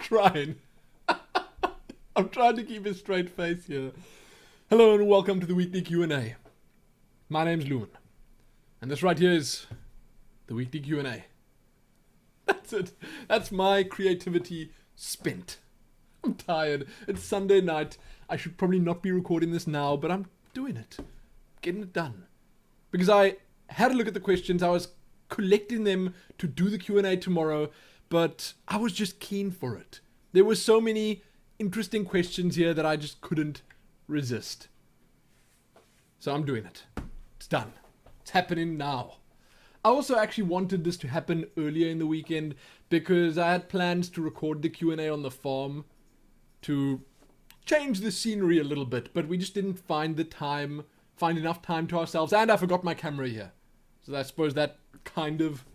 trying. I'm trying to keep a straight face here. Hello and welcome to the weekly Q&A. My name's Lumin. And this right here is the weekly Q&A. That's it. That's my creativity spent. I'm tired. It's Sunday night. I should probably not be recording this now, but I'm doing it. Getting it done. Because I had a look at the questions. I was collecting them to do the Q&A tomorrow, but I was just keen for it. There were so many interesting questions here that I just couldn't resist. So I'm doing it. It's done. It's happening now. I also actually wanted this to happen earlier in the weekend because I had plans to record the Q&A on the farm to change the scenery a little bit, but we just didn't find enough time to ourselves, and I forgot my camera here. So I suppose that kind of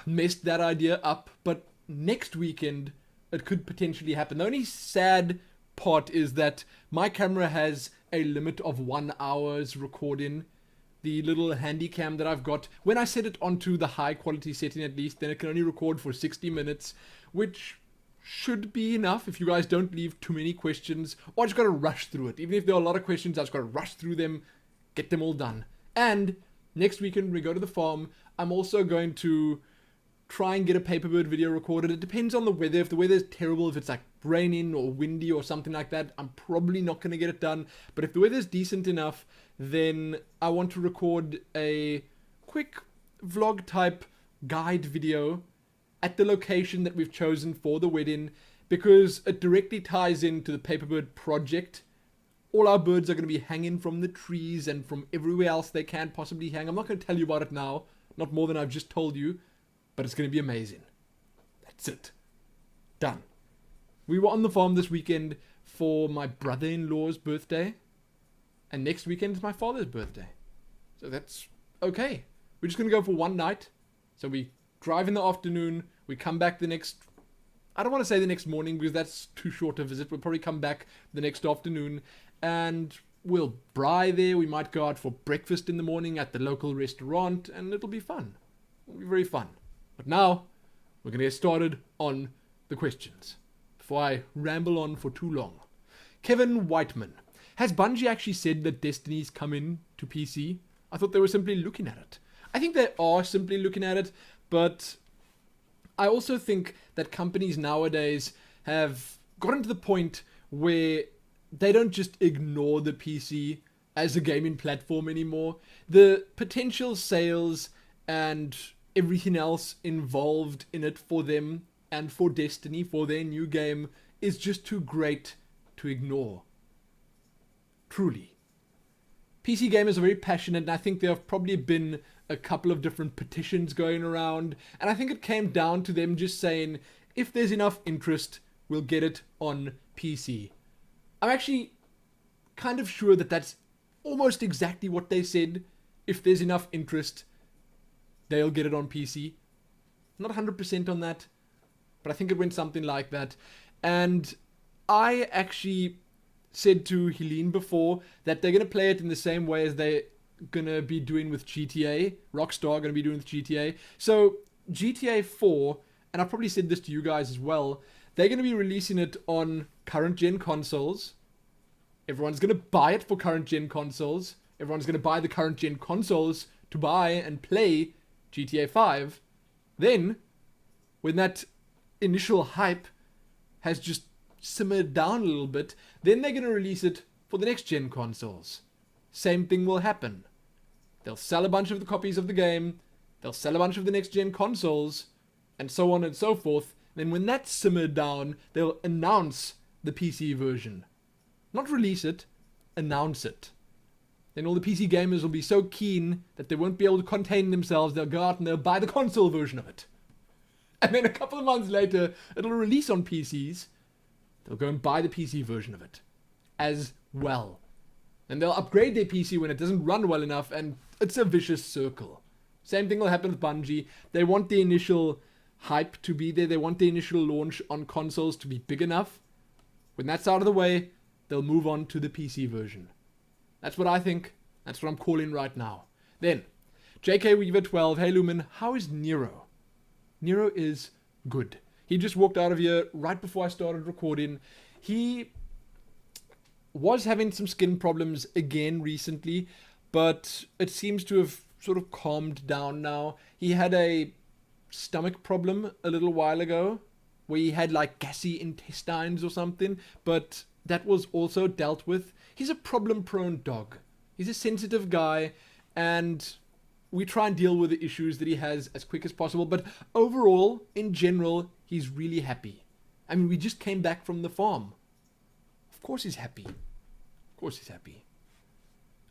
messed that idea up, but next weekend it could potentially happen. The only sad part is that my camera has a limit of 1 hour's recording. The little handy cam that I've got, when I set it onto the high quality setting at least, then it can only record for 60 minutes, which should be enough if you guys don't leave too many questions, or I just gotta rush through it. Even if there are a lot of questions, I just gotta rush through them, get them all done. And next weekend when we go to the farm, I'm also going to try and get a paperbird video recorded. It depends on the weather. If the weather is terrible, if it's like raining or windy or something like that, I'm probably not going to get it done. But if the weather is decent enough, then I want to record a quick vlog type guide video at the location that we've chosen for the wedding, because it directly ties into the paperbird project. All our birds are going to be hanging from the trees and from everywhere else they can possibly hang. I'm not going to tell you about it now, not more than I've just told you, but it's going to be amazing. That's it. Done. We were on the farm this weekend for my brother-in-law's birthday, and next weekend is my father's birthday. So that's okay. We're just going to go for one night. So we drive in the afternoon, we come back the next, I don't want to say the next morning because that's too short a visit. We'll probably come back the next afternoon and we'll braai there. We might go out for breakfast in the morning at the local restaurant and it'll be fun. It'll be very fun. But now, we're going to get started on the questions before I ramble on for too long. Kevin Whiteman. Has Bungie actually said that Destiny's coming to PC? I thought they were simply looking at it. I think they are simply looking at it, but I also think that companies nowadays have gotten to the point where they don't just ignore the PC as a gaming platform anymore. The potential sales and everything else involved in it for them and for Destiny, for their new game, is just too great to ignore. Truly. PC gamers are very passionate, and I think there have probably been a couple of different petitions going around, and I think it came down to them just saying, if there's enough interest, we'll get it on PC. I'm actually kind of sure that that's almost exactly what they said. If there's enough interest, they'll get it on PC. Not 100% on that, but I think it went something like that. And I actually said to Helene before that they're going to play it in the same way as they're going to be doing with GTA. Rockstar are going to be doing with GTA. So GTA 4, and I've probably said this to you guys as well, they're going to be releasing it on current gen consoles. Everyone's going to buy it for current gen consoles. Everyone's going to buy the current gen consoles to buy and play GTA 5. Then, when that initial hype has just simmered down a little bit, then they're going to release it for the next gen consoles. Same thing will happen. They'll sell a bunch of the copies of the game, they'll sell a bunch of the next gen consoles, and so on and so forth. Then when that's simmered down, they'll announce the PC version. Not release it, announce it. Then all the PC gamers will be so keen that they won't be able to contain themselves. They'll go out and they'll buy the console version of it. And then a couple of months later, it'll release on PCs. They'll go and buy the PC version of it as well. And they'll upgrade their PC when it doesn't run well enough, and it's a vicious circle. Same thing will happen with Bungie. They want the initial hype to be there. They want the initial launch on consoles to be big enough. When that's out of the way, they'll move on to the PC version. That's what I think. That's what I'm calling right now. Then, JK Weaver 12, hey Lumin, how is Nero? Nero is good. He just walked out of here right before I started recording. He was having some skin problems again recently, but it seems to have sort of calmed down now. He had a stomach problem a little while ago where he had like gassy intestines or something, but that was also dealt with. He's a problem-prone dog. He's a sensitive guy, and we try and deal with the issues that he has as quick as possible. But overall, in general, he's really happy. I mean, we just came back from the farm. Of course he's happy. Of course he's happy.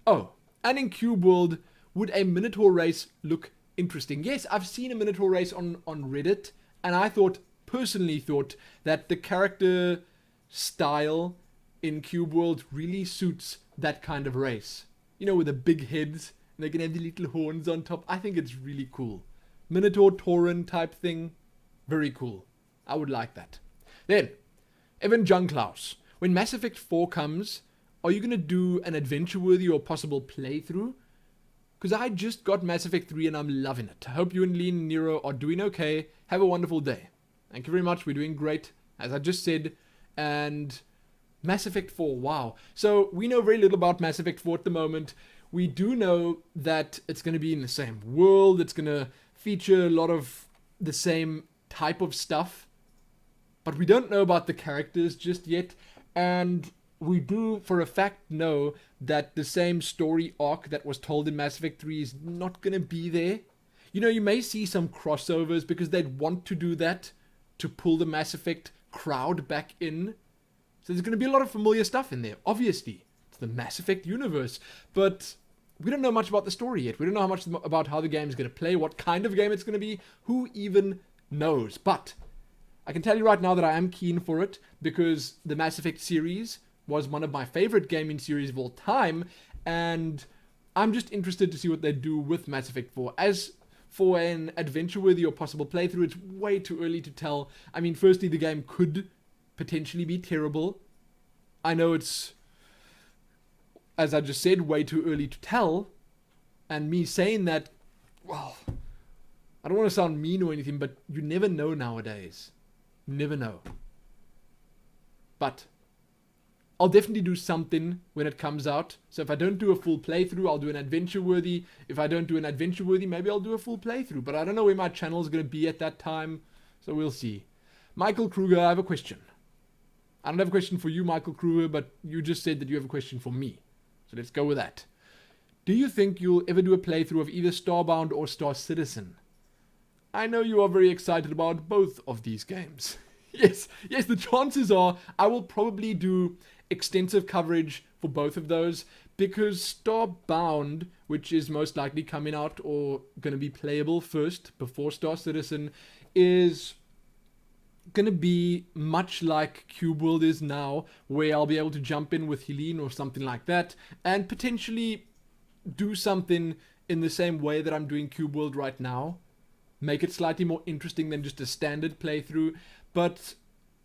Oh, and in Cube World, would a Minotaur race look interesting? Yes, I've seen a Minotaur race on Reddit, and I personally thought that the character style in Cube World really suits that kind of race. You know, with the big heads, and they can have the little horns on top. I think it's really cool. Minotaur Tauren type thing, very cool. I would like that. Then, Evan Junklaus. When Mass Effect 4 comes, are you going to do an adventure-worthy or possible playthrough? Because I just got Mass Effect 3 and I'm loving it. I hope you and Lean and Nero are doing okay. Have a wonderful day. Thank you very much. We're doing great, as I just said. And Mass Effect 4, wow. So we know very little about Mass Effect 4 at the moment. We do know that it's going to be in the same world. It's going to feature a lot of the same type of stuff. But we don't know about the characters just yet. And we do, for a fact, know that the same story arc that was told in Mass Effect 3 is not going to be there. You know, you may see some crossovers because they'd want to do that to pull the Mass Effect crowd back in. So there's going to be a lot of familiar stuff in there, obviously. It's the Mass Effect universe. But we don't know much about the story yet. We don't know much about how the game is going to play, what kind of game it's going to be. Who even knows? But I can tell you right now that I am keen for it because the Mass Effect series was one of my favorite gaming series of all time, and I'm just interested to see what they do with Mass Effect 4. As for an adventure-worthy or possible playthrough, it's way too early to tell. I mean, firstly, the game could potentially be terrible. I know it's, as I just said, way too early to tell, and me saying that, well, I don't want to sound mean or anything, but you never know nowadays. You never know. But I'll definitely do something when it comes out. So if I don't do a full playthrough, I'll do an adventure-worthy. If I don't do an adventure-worthy, maybe I'll do a full playthrough. But I don't know where my channel is going to be at that time. So we'll see. Michael Kruger, I have a question. I don't have a question for you, Michael Kruger, but you just said that you have a question for me. So let's go with that. Do you think you'll ever do a playthrough of either Starbound or Star Citizen? I know you are very excited about both of these games. Yes, the chances are I will probably do extensive coverage for both of those because Starbound, which is most likely coming out or going to be playable first before Star Citizen, is going to be much like Cube World is now, where I'll be able to jump in with Helene or something like that and potentially do something in the same way that I'm doing Cube World right now. Make it slightly more interesting than just a standard playthrough. But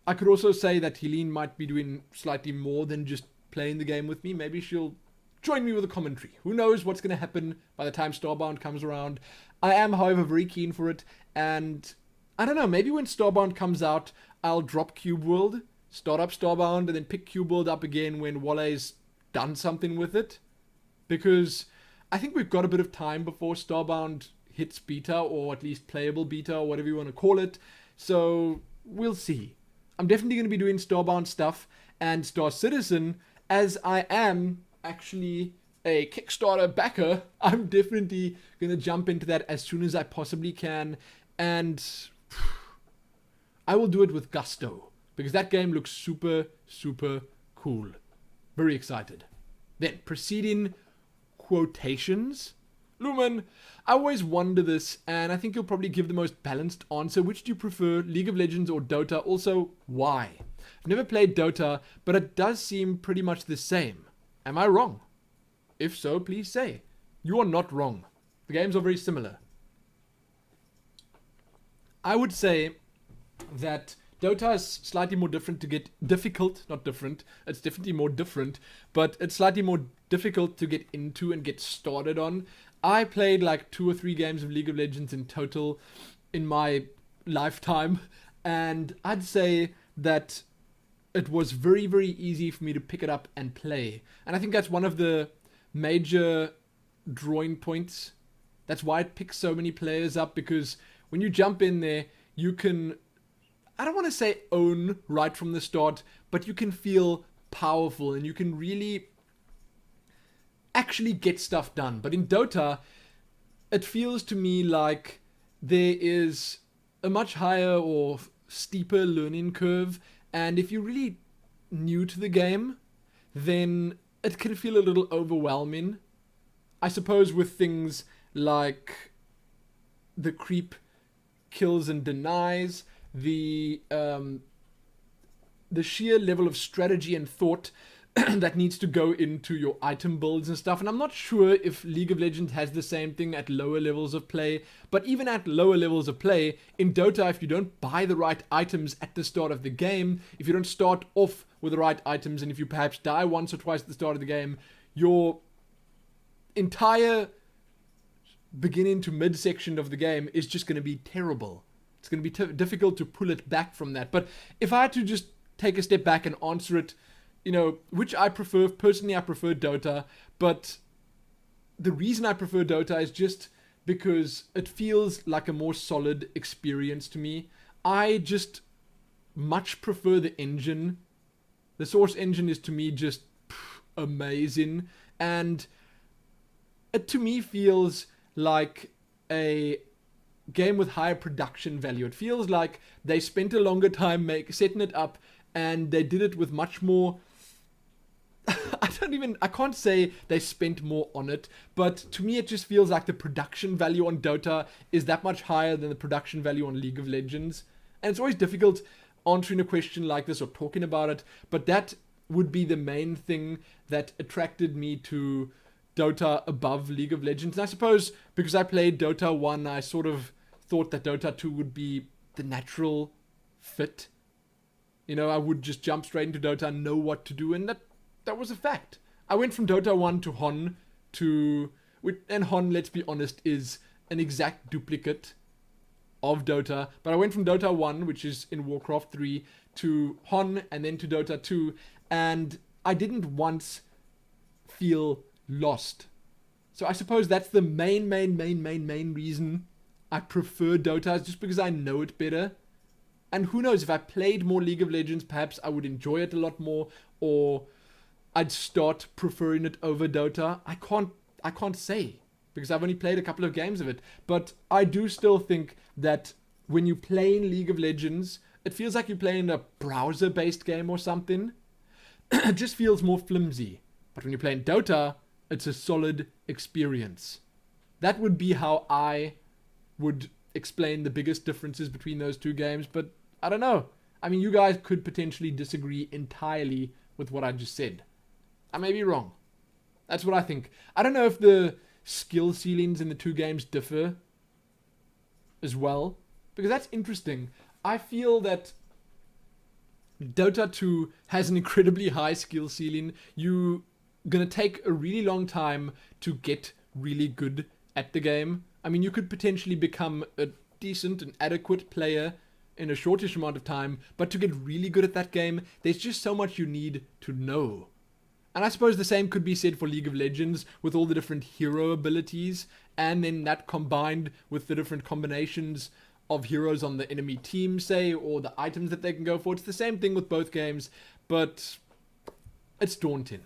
I could also say that Helene might be doing slightly more than just playing the game with me. Maybe she'll join me with a commentary. Who knows what's going to happen by the time Starbound comes around. I am, however, very keen for it. And I don't know, maybe when Starbound comes out, I'll drop Cube World, start up Starbound, and then pick Cube World up again when Walle's done something with it. Because I think we've got a bit of time before Starbound hits beta, or at least playable beta, or whatever you want to call it. So we'll see. I'm definitely going to be doing Starbound stuff and Star Citizen, as I am actually a Kickstarter backer. I'm definitely going to jump into that as soon as I possibly can, and I will do it with gusto, because that game looks super, super cool. Very excited. Then, preceding quotations. Lumin, I always wonder this, and I think you'll probably give the most balanced answer. Which do you prefer, League of Legends or Dota? Also, why? I've never played Dota, but it does seem pretty much the same. Am I wrong? If so, please say. You are not wrong. The games are very similar. I would say that Dota is slightly more difficult, not different, it's definitely more different, but it's slightly more difficult to get into and get started on. I played like 2 or 3 games of League of Legends in total in my lifetime, And I'd say that it was very, very easy for me to pick it up and play. And I think that's one of the major drawing points. That's why it picks so many players up, because when you jump in there, you can, I don't want to say own right from the start, but you can feel powerful and you can really actually get stuff done. But in Dota, it feels to me like there is a much higher or steeper learning curve, and if you're really new to the game, then it can feel a little overwhelming. I suppose with things like the creep kills and denies, the sheer level of strategy and thought that needs to go into your item builds and stuff. And I'm not sure if League of Legends has the same thing at lower levels of play, but even at lower levels of play, in Dota, if you don't buy the right items at the start of the game, if you don't start off with the right items, and if you perhaps die once or twice at the start of the game, your entire beginning to mid section of the game is just going to be terrible. It's going to be difficult to pull it back from that. But if I had to just take a step back and answer it, you know, which I prefer, personally I prefer Dota, but the reason I prefer Dota is just because it feels like a more solid experience to me. I just much prefer the engine. The Source engine is to me just amazing, and it to me feels like a game with higher production value. It feels like they spent a longer time setting it up, and they did it with much more I can't say they spent more on it, but to me it just feels like the production value on Dota is that much higher than the production value on League of Legends. And it's always difficult answering a question like this or talking about it, but that would be the main thing that attracted me to Dota above League of Legends. And I suppose because I played Dota 1, I sort of thought that Dota 2 would be the natural fit. You know, I would just jump straight into Dota and know what to do, and that was a fact. I went from Dota 1 to Hon and Hon, let's be honest, is an exact duplicate of Dota, but I went from Dota 1, which is in Warcraft 3, to Hon and then to Dota 2, and I didn't once feel lost. So I suppose that's the main reason I prefer Dota, is just because I know it better. And who knows, if I played more League of Legends, perhaps I would enjoy it a lot more, or I'd start preferring it over Dota. I can't say, because I've only played a couple of games of it. But I do still think that when you play in League of Legends, it feels like you're playing a browser-based game or something. It just feels more flimsy. But when you play in Dota, it's a solid experience. That would be how I would explain the biggest differences between those two games, but I don't know. I mean, you guys could potentially disagree entirely with what I just said. I may be wrong. That's what I think. I don't know if the skill ceilings in the two games differ as well, because that's interesting. I feel that Dota 2 has an incredibly high skill ceiling. You're gonna take a really long time to get really good at the game. I mean, you could potentially become a decent and adequate player in a shortish amount of time, but to get really good at that game, there's just so much you need to know. And I suppose the same could be said for League of Legends, with all the different hero abilities, and then that combined with the different combinations of heroes on the enemy team, say, or the items that they can go for. It's the same thing with both games, but it's daunting.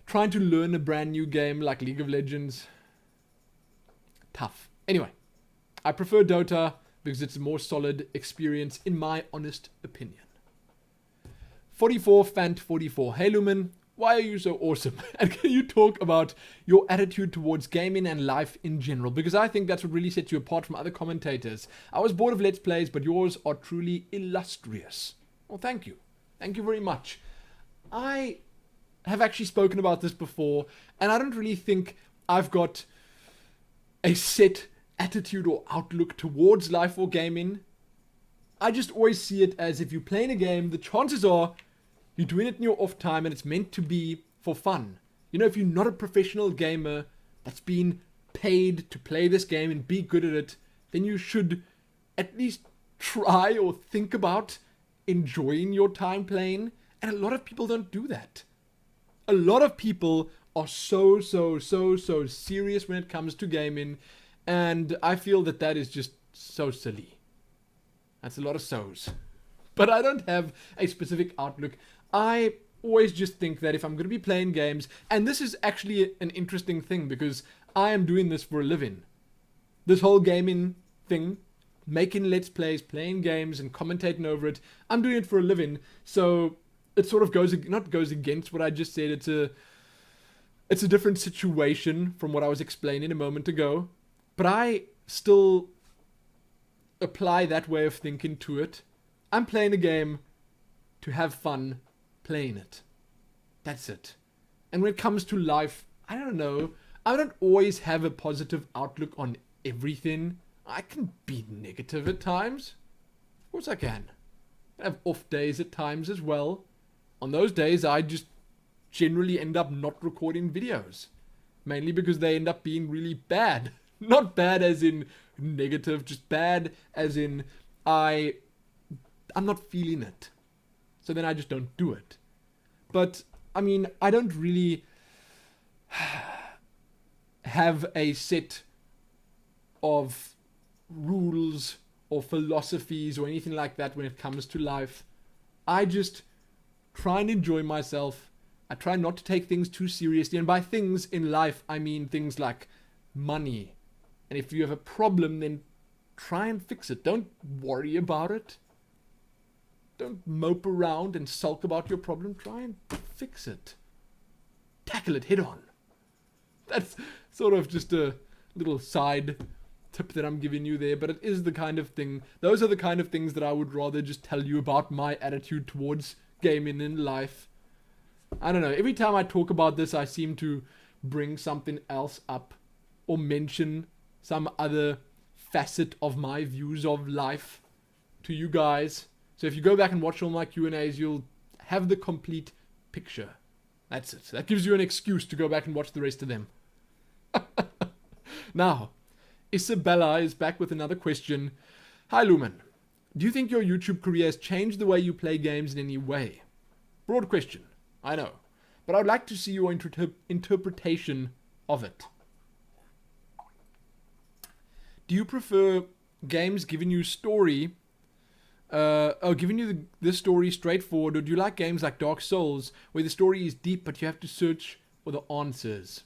Trying to learn a brand new game like League of Legends, tough. Anyway, I prefer Dota because it's a more solid experience, in my honest opinion. 44 Fant 44. Hey Lumin, why are you so awesome? And can you talk about your attitude towards gaming and life in general? Because I think that's what really sets you apart from other commentators. I was bored of Let's Plays, but yours are truly illustrious. Well, thank you. Thank you very much. I have actually spoken about this before, and I don't really think I've got a set attitude or outlook towards life or gaming. I just always see it as, if you're playing a game, the chances are you're doing it in your off time and it's meant to be for fun. You know, if you're not a professional gamer that's been paid to play this game and be good at it, then you should at least try or think about enjoying your time playing. And a lot of people don't do that. A lot of people are so serious when it comes to gaming. And I feel that that is just so silly. That's a lot of so's. But I don't have a specific outlook. I always just think that if I'm going to be playing games, and this is actually an interesting thing because I am doing this for a living. This whole gaming thing, making let's plays, playing games and commentating over it, I'm doing it for a living. So it sort of goes against what I just said. It's a different situation from what I was explaining a moment ago. But I still apply that way of thinking to it. I'm playing a game to have fun playing it. That's it. And when it comes to life, I don't know. I don't always have a positive outlook on everything. I can be negative at times. Of course I can. I have off days at times as well. On those days, I just generally end up not recording videos. Mainly because they end up being really bad. Not bad as in negative, just bad as in I'm not feeling it. So then I just don't do it. But, I mean, I don't really have a set of rules or philosophies or anything like that when it comes to life. I just try and enjoy myself. I try not to take things too seriously. And by things in life, I mean things like money. And if you have a problem, then try and fix it. Don't worry about it. Don't mope around and sulk about your problem. Try and fix it. Tackle it head on. That's sort of just a little side tip that I'm giving you there, but it is the kind of thing, those are the kind of things that I would rather just tell you about my attitude towards gaming in life. I don't know, every time I talk about this, I seem to bring something else up or mention some other facet of my views of life to you guys. So if you go back and watch all my Q&As, you'll have the complete picture. That's it. That gives you an excuse to go back and watch the rest of them. Now, Isabella is back with another question. Hi Lumin, do you think your YouTube career has changed the way you play games in any way? Broad question, I know, but I would like to see your interpretation of it. Do you prefer games giving you story, giving you the story straightforward, or do you like games like Dark Souls, where the story is deep but you have to search for the answers?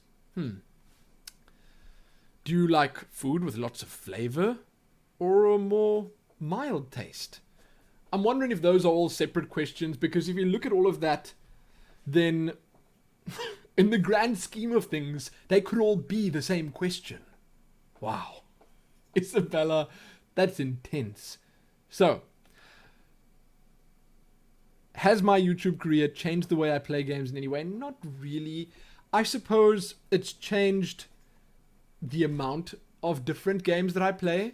Do you like food with lots of flavor, or a more mild taste? I'm wondering if those are all separate questions, because if you look at all of that, then in the grand scheme of things, they could all be the same question. Wow. Isabella, that's intense. So, has my YouTube career changed the way I play games in any way? Not really. I suppose it's changed the amount of different games that I play.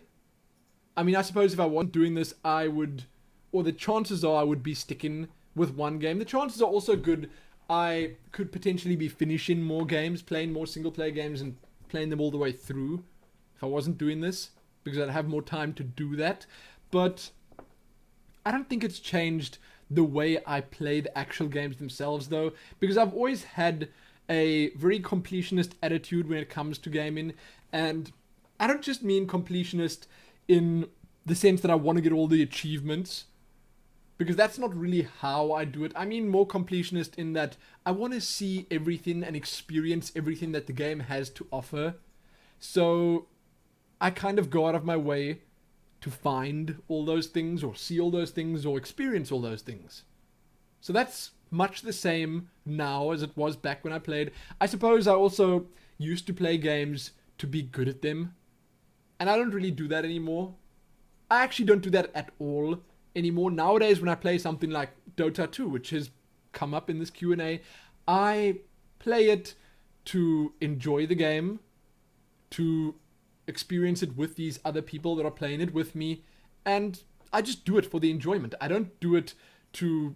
I mean, I suppose if I wasn't doing this, I would, or the chances are I would be sticking with one game. The chances are also good I could potentially be finishing more games, playing more single player games and playing them all the way through if I wasn't doing this, because I'd have more time to do that. But I don't think it's changed the way I play the actual games themselves, though, because I've always had a very completionist attitude when it comes to gaming. And I don't just mean completionist in the sense that I want to get all the achievements, because that's not really how I do it. I mean more completionist in that I want to see everything and experience everything that the game has to offer. So I kind of go out of my way to find all those things, or see all those things, or experience all those things. So that's much the same now as it was back when I played. I suppose I also used to play games to be good at them, and I don't really do that anymore. I actually don't do that at all anymore. Nowadays, when I play something like Dota 2, which has come up in this Q&A, I play it to enjoy the game, to experience it with these other people that are playing it with me, and I just do it for the enjoyment. I don't do it to...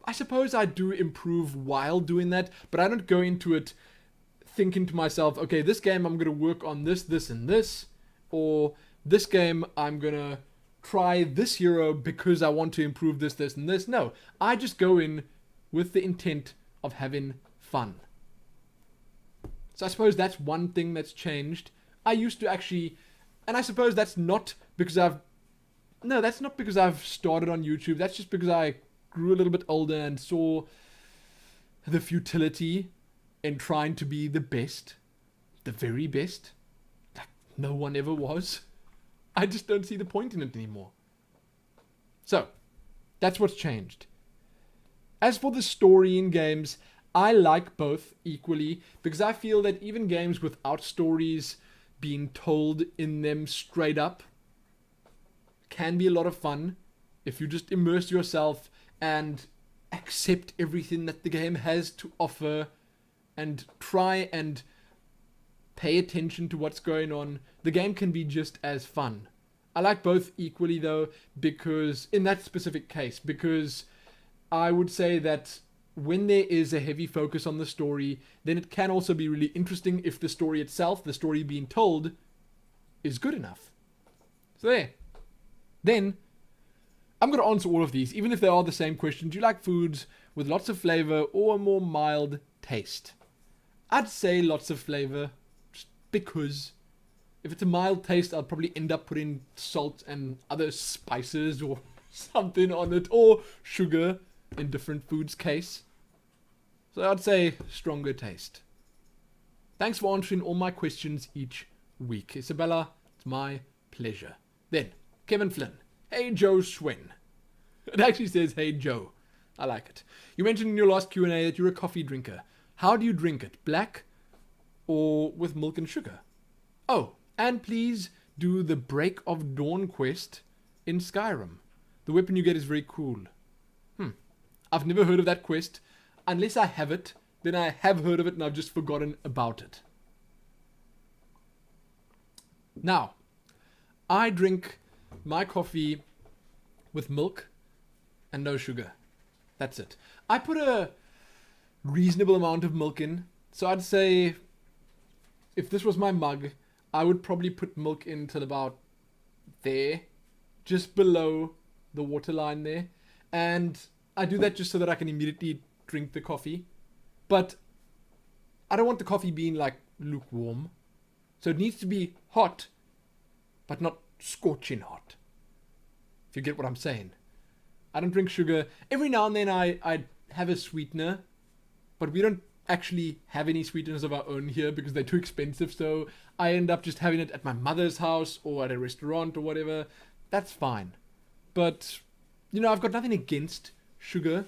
I suppose I do improve while doing that, but I don't go into it thinking to myself, okay, this game I'm going to work on this, this, and this, or this game I'm going to try this hero because I want to improve this, this, and this. No, I just go in with the intent of having fun. So I suppose that's one thing that's changed. I used to actually, and I suppose that's not because that's not because I've started on YouTube. That's just because I grew a little bit older and saw the futility in trying to be the best, the very best, like no one ever was. I just don't see the point in it anymore. So, that's what's changed. As for the story in games, I like both equally because I feel that even games without stories being told in them straight up can be a lot of fun if you just immerse yourself and accept everything that the game has to offer and try and pay attention to what's going on. The game can be just as fun. I like both equally though, because in that specific case, because I would say that when there is a heavy focus on the story, then it can also be really interesting if the story itself, the story being told, is good enough. So there. Then, I'm going to answer all of these, even if they are the same question. Do you like foods with lots of flavor or a more mild taste? I'd say lots of flavor, just because if it's a mild taste, I'll probably end up putting salt and other spices or something on it, or sugar in different foods' case. So I'd say stronger taste. Thanks for answering all my questions each week. Isabella, it's my pleasure. Then, Kevin Flynn. Hey Joe Swin. It actually says, hey Joe. I like it. You mentioned in your last Q&A that you're a coffee drinker. How do you drink it? Black or with milk and sugar? Oh, and please do the Break of Dawn quest in Skyrim. The weapon you get is very cool. I've never heard of that quest. Unless I have it, then I have heard of it and I've just forgotten about it. Now, I drink my coffee with milk and no sugar. That's it. I put a reasonable amount of milk in. So I'd say if this was my mug, I would probably put milk in till about there, just below the waterline there. And I do that just so that I can immediately drink the coffee. But I don't want the coffee being like lukewarm. So it needs to be hot, but not scorching hot. If you get what I'm saying. I don't drink sugar. Every now and then I have a sweetener, but we don't actually have any sweeteners of our own here because they're too expensive. So I end up just having it at my mother's house or at a restaurant or whatever. That's fine. But, I've got nothing against sugar.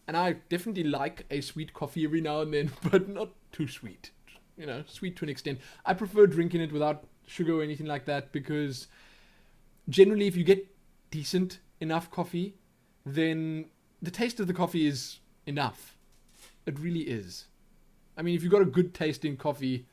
And I definitely like a sweet coffee every now and then, but not too sweet. Sweet to an extent. I prefer drinking it without sugar or anything like that because generally if you get decent enough coffee, then the taste of the coffee is enough. It really is. I mean, if you've got a good tasting coffee,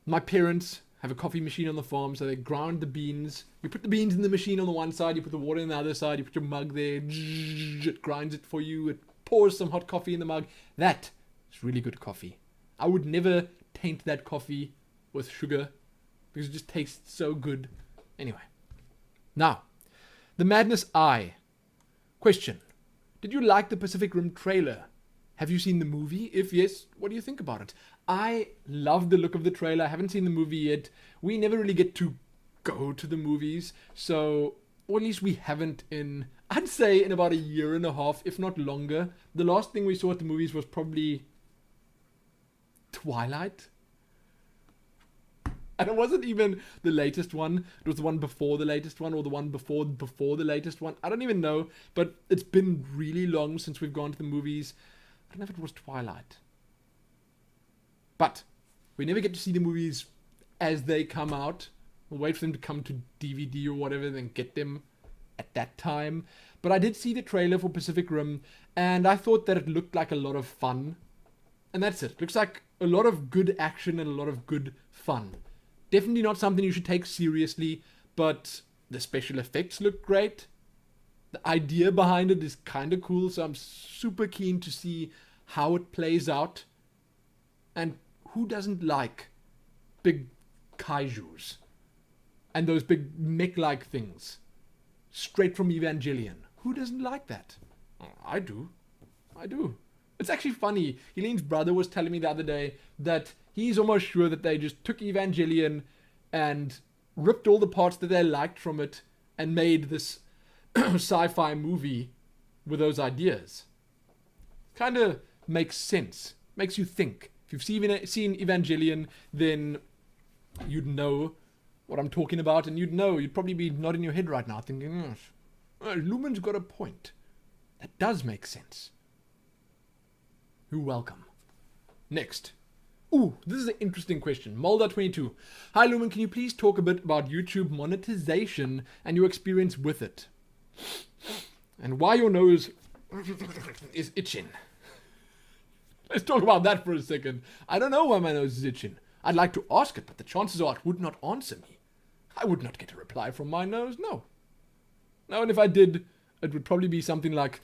my parents have a coffee machine on the farm, so they grind the beans. You put the beans in the machine on the one side, you put the water in the other side, you put your mug there, it grinds it for you, it pours some hot coffee in the mug. That is really good coffee. I would never taint that coffee with sugar because it just tastes so good. Anyway. Now, the Madness Eye. Question. Did you like the Pacific Rim trailer? Have you seen the movie? If yes, what do you think about it? I love the look of the trailer. I haven't seen the movie yet. We never really get to go to the movies. So, or at least we haven't I'd say in about a year and a half, if not longer. The last thing we saw at the movies was probably Twilight. And it wasn't even the latest one. It was the one before the latest one or the one before the latest one. I don't even know. But it's been really long since we've gone to the movies. I don't know if it was Twilight. But we never get to see the movies as they come out. We'll wait for them to come to DVD or whatever, then get them at that time. But I did see the trailer for Pacific Rim, and I thought that it looked like a lot of fun. And that's it. It looks like a lot of good action and a lot of good fun. Definitely not something you should take seriously, but the special effects look great. The idea behind it is kind of cool, so I'm super keen to see how it plays out. And who doesn't like big kaijus? And those big mech-like things. straight from Evangelion. Who doesn't like that? I do. It's actually funny. Helene's brother was telling me the other day that he's almost sure that they just took Evangelion and ripped all the parts that they liked from it and made this sci-fi movie with those ideas. Kind of makes sense. Makes you think. If you've seen Evangelion, then you'd know what I'm talking about, and you'd probably be nodding your head right now thinking, Lumin's got a point. That does make sense. You're welcome. Next. Ooh, this is an interesting question. Mulder22. Hi Lumin, can you please talk a bit about YouTube monetization and your experience with it? And why your nose is itching. Let's talk about that for a second. I don't know why my nose is itching. I'd like to ask it, but the chances are it would not answer me. I would not get a reply from my nose, no. No, and if I did, it would probably be something like,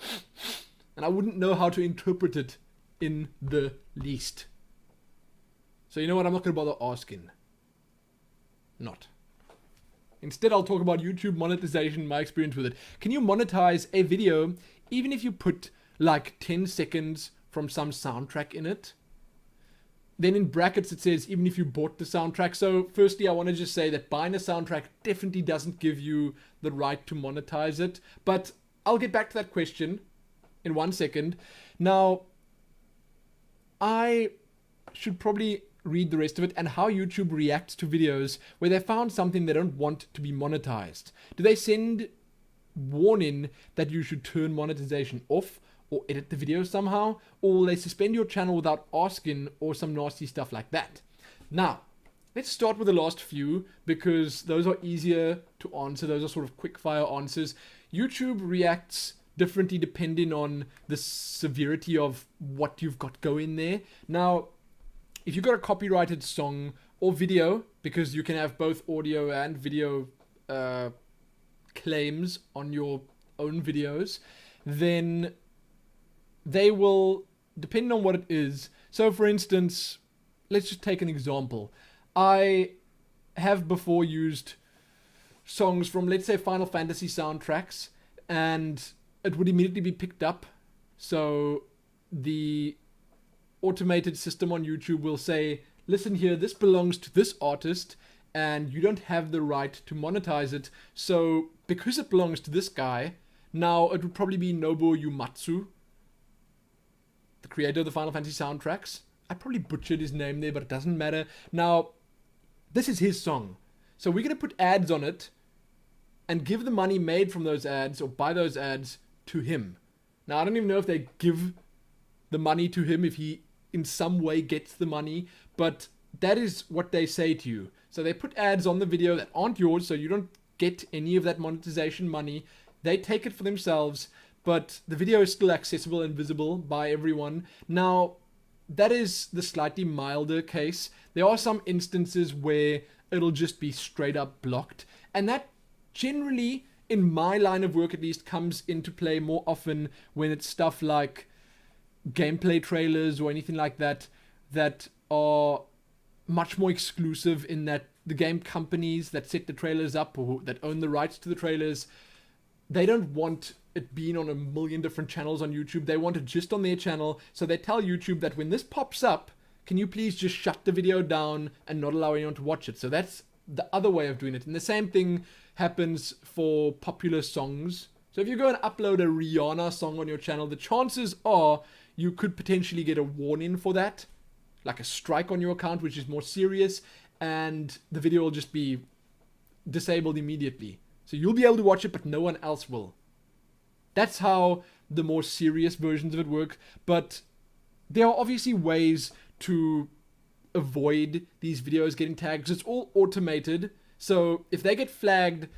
and I wouldn't know how to interpret it in the least. So you know what, I'm not going to bother asking. Not. Instead, I'll talk about YouTube monetization, my experience with it. Can you monetize a video even if you put like 10 seconds from some soundtrack in it? Then in brackets it says even if you bought the soundtrack. So firstly, I want to just say that buying a soundtrack definitely doesn't give you the right to monetize it. But I'll get back to that question in 1 second. Now, I should probably read the rest of it and how YouTube reacts to videos where they found something they don't want to be monetized. Do they send warning that you should turn monetization off or edit the video somehow, or will they suspend your channel without asking, or some nasty stuff like that? Now, let's start with the last few because those are easier to answer. Those are sort of quick fire answers. YouTube reacts differently depending on the severity of what you've got going there. Now, if you've got a copyrighted song or video, because you can have both audio and video claims on your own videos, then they will, depending on what it is. So for instance, let's just take an example. I have before used songs from, let's say, Final Fantasy soundtracks, and it would immediately be picked up. So the automated system on YouTube will say, listen here, this belongs to this artist, and you don't have the right to monetize it. So because it belongs to this guy, now it would probably be Nobuo Uematsu, the creator of the Final Fantasy soundtracks. I probably butchered his name there, but it doesn't matter. Now, this is his song. So we're going to put ads on it and give the money made from those ads or buy those ads to him. Now, I don't even know if they give the money to him, if he in some way gets the money, but that is what they say to you. So they put ads on the video that aren't yours, so you don't get any of that monetization money. They take it for themselves, but the video is still accessible and visible by everyone. Now, that is the slightly milder case. There are some instances where it'll just be straight up blocked, and that generally, in my line of work at least, comes into play more often when it's stuff like gameplay trailers or anything like that that are much more exclusive, in that the game companies that set the trailers up or that own the rights to the trailers, they don't want it being on a million different channels on YouTube. They want it just on their channel. So they tell YouTube that when this pops up, can you please just shut the video down and not allow anyone to watch it? So that's the other way of doing it. And the same thing happens for popular songs. So if you go and upload a Rihanna song on your channel, the chances are you could potentially get a warning for that, like a strike on your account, which is more serious, and the video will just be disabled immediately. So you'll be able to watch it, but no one else will. That's how the more serious versions of it work. But there are obviously ways to avoid these videos getting tagged, because it's all automated. So if they get flagged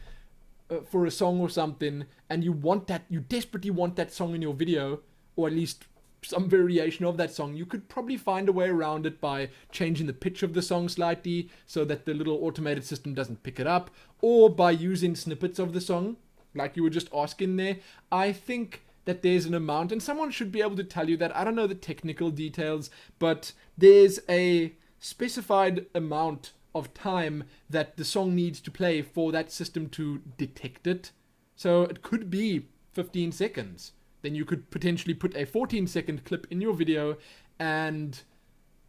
for a song or something, and you desperately want that song in your video, or at least some variation of that song, you could probably find a way around it by changing the pitch of the song slightly so that the little automated system doesn't pick it up, or by using snippets of the song, like you were just asking there. I think that there's an amount, and someone should be able to tell you that. I don't know the technical details, but there's a specified amount of time that the song needs to play for that system to detect it. So it could be 15 seconds. Then you could potentially put a 14-second clip in your video, and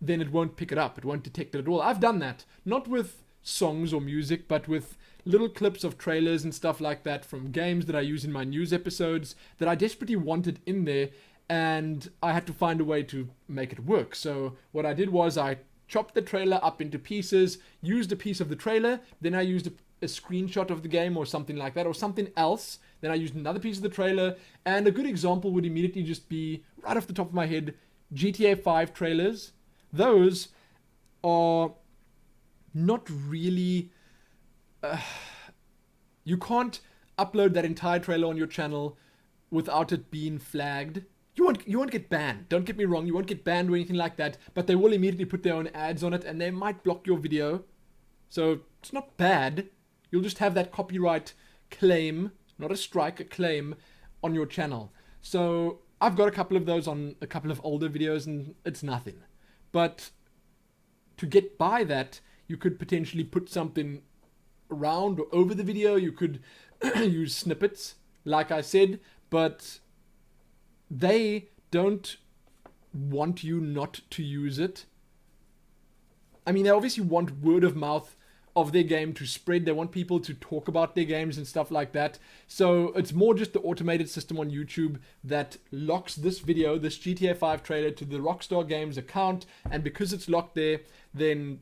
then it won't pick it up. It won't detect it at all. I've done that. Not with songs or music, but with little clips of trailers and stuff like that from games that I use in my news episodes that I desperately wanted in there, and I had to find a way to make it work. So what I did was I chopped the trailer up into pieces, used a piece of the trailer, then I used a screenshot of the game or something like that, or something else. Then I used another piece of the trailer, and a good example would immediately just be, right off the top of my head, GTA 5 trailers. Those are not really... you can't upload that entire trailer on your channel without it being flagged. You won't get banned. Don't get me wrong, you won't get banned or anything like that, but they will immediately put their own ads on it, and they might block your video. So it's not bad. You'll just have that copyright claim, not a strike, a claim on your channel. So I've got a couple of those on a couple of older videos, and it's nothing. But to get by that, you could potentially put something around or over the video. You could use snippets, like I said, but they don't want you not to use it. I mean, they obviously want word of mouth of their game to spread. They want people to talk about their games and stuff like that. So it's more just the automated system on YouTube that locks this video, this GTA 5 trailer, to the Rockstar Games account. And because it's locked there, then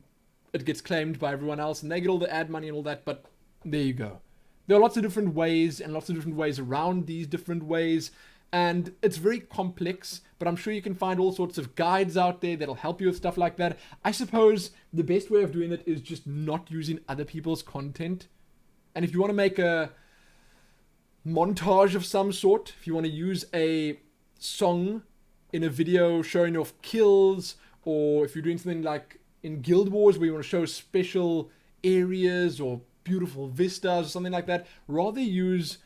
it gets claimed by everyone else and they get all the ad money and all that. But there you go. There are lots of different ways and lots of different ways around these different ways. And it's very complex, but I'm sure you can find all sorts of guides out there that'll help you with stuff like that. I suppose the best way of doing it is just not using other people's content. And if you want to make a montage of some sort, if you want to use a song in a video showing off kills, or if you're doing something like in Guild Wars where you want to show special areas or beautiful vistas or something like that, rather use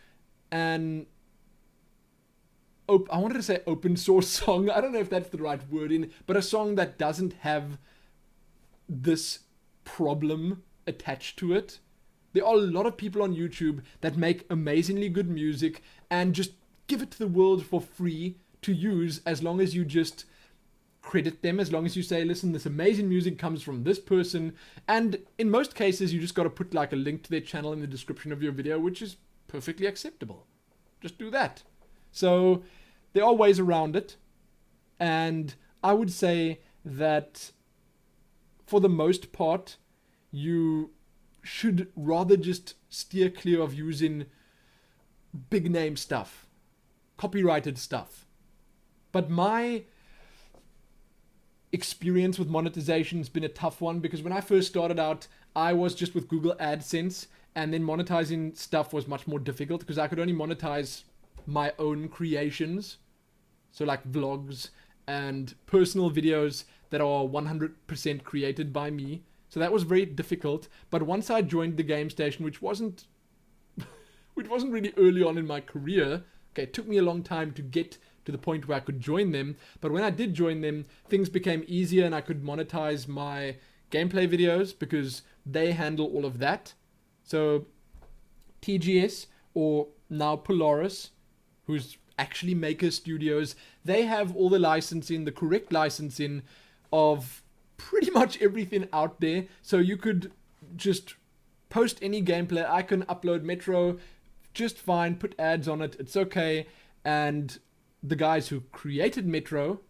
an... I wanted to say open source song. I don't know if that's the right wording, but a song that doesn't have this problem attached to it. There are a lot of people on YouTube that make amazingly good music and just give it to the world for free to use, as long as you just credit them, as long as you say, listen, this amazing music comes from this person. And in most cases, you just got to put like a link to their channel in the description of your video, which is perfectly acceptable. Just do that. So there are ways around it, and I would say that for the most part, you should rather just steer clear of using big name stuff, copyrighted stuff. But my experience with monetization has been a tough one, because when I first started out, I was just with Google AdSense, and then monetizing stuff was much more difficult because I could only monetize my own creations, so like vlogs and personal videos that are 100% created by me. So that was very difficult. But once I joined the game station, which wasn't really early on in my career, okay, it took me a long time to get to the point where I could join them. But when I did join them, things became easier and I could monetize my gameplay videos because they handle all of that. So TGS, or now Polaris, who's actually Maker Studios, they have all the licensing, the correct licensing of pretty much everything out there. So you could just post any gameplay. I can upload Metro just fine, put ads on it, it's okay. And the guys who created Metro,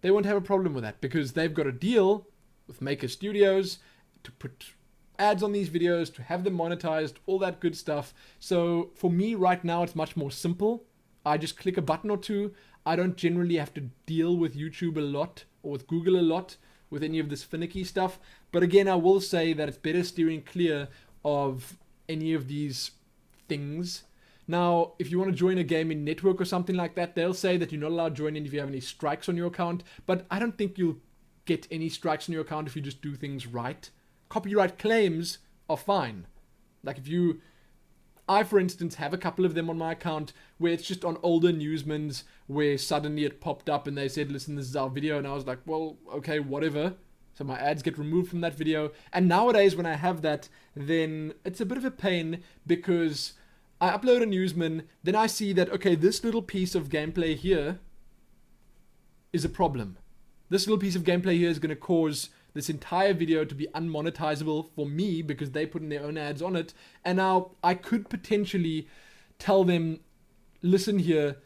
they won't have a problem with that because they've got a deal with Maker Studios to put ads on these videos, to have them monetized, all that good stuff. So for me right now, it's much more simple. I just click a button or two. I don't generally have to deal with YouTube a lot or with Google a lot with any of this finicky stuff. But again, I will say that it's better steering clear of any of these things. Now, if you want to join a gaming network or something like that, they'll say that you're not allowed to join in if you have any strikes on your account. But I don't think you'll get any strikes on your account if you just do things right. Copyright claims are fine. Like I, for instance, have a couple of them on my account where it's just on older newsmans where suddenly it popped up and they said, listen, this is our video. And I was like, well, okay, whatever. So my ads get removed from that video. And nowadays when I have that, then it's a bit of a pain because I upload a newsman, then I see that, okay, this little piece of gameplay here is a problem. This little piece of gameplay here is going to cause this entire video to be unmonetizable for me because they put in their own ads on it. And now I could potentially tell them, listen here,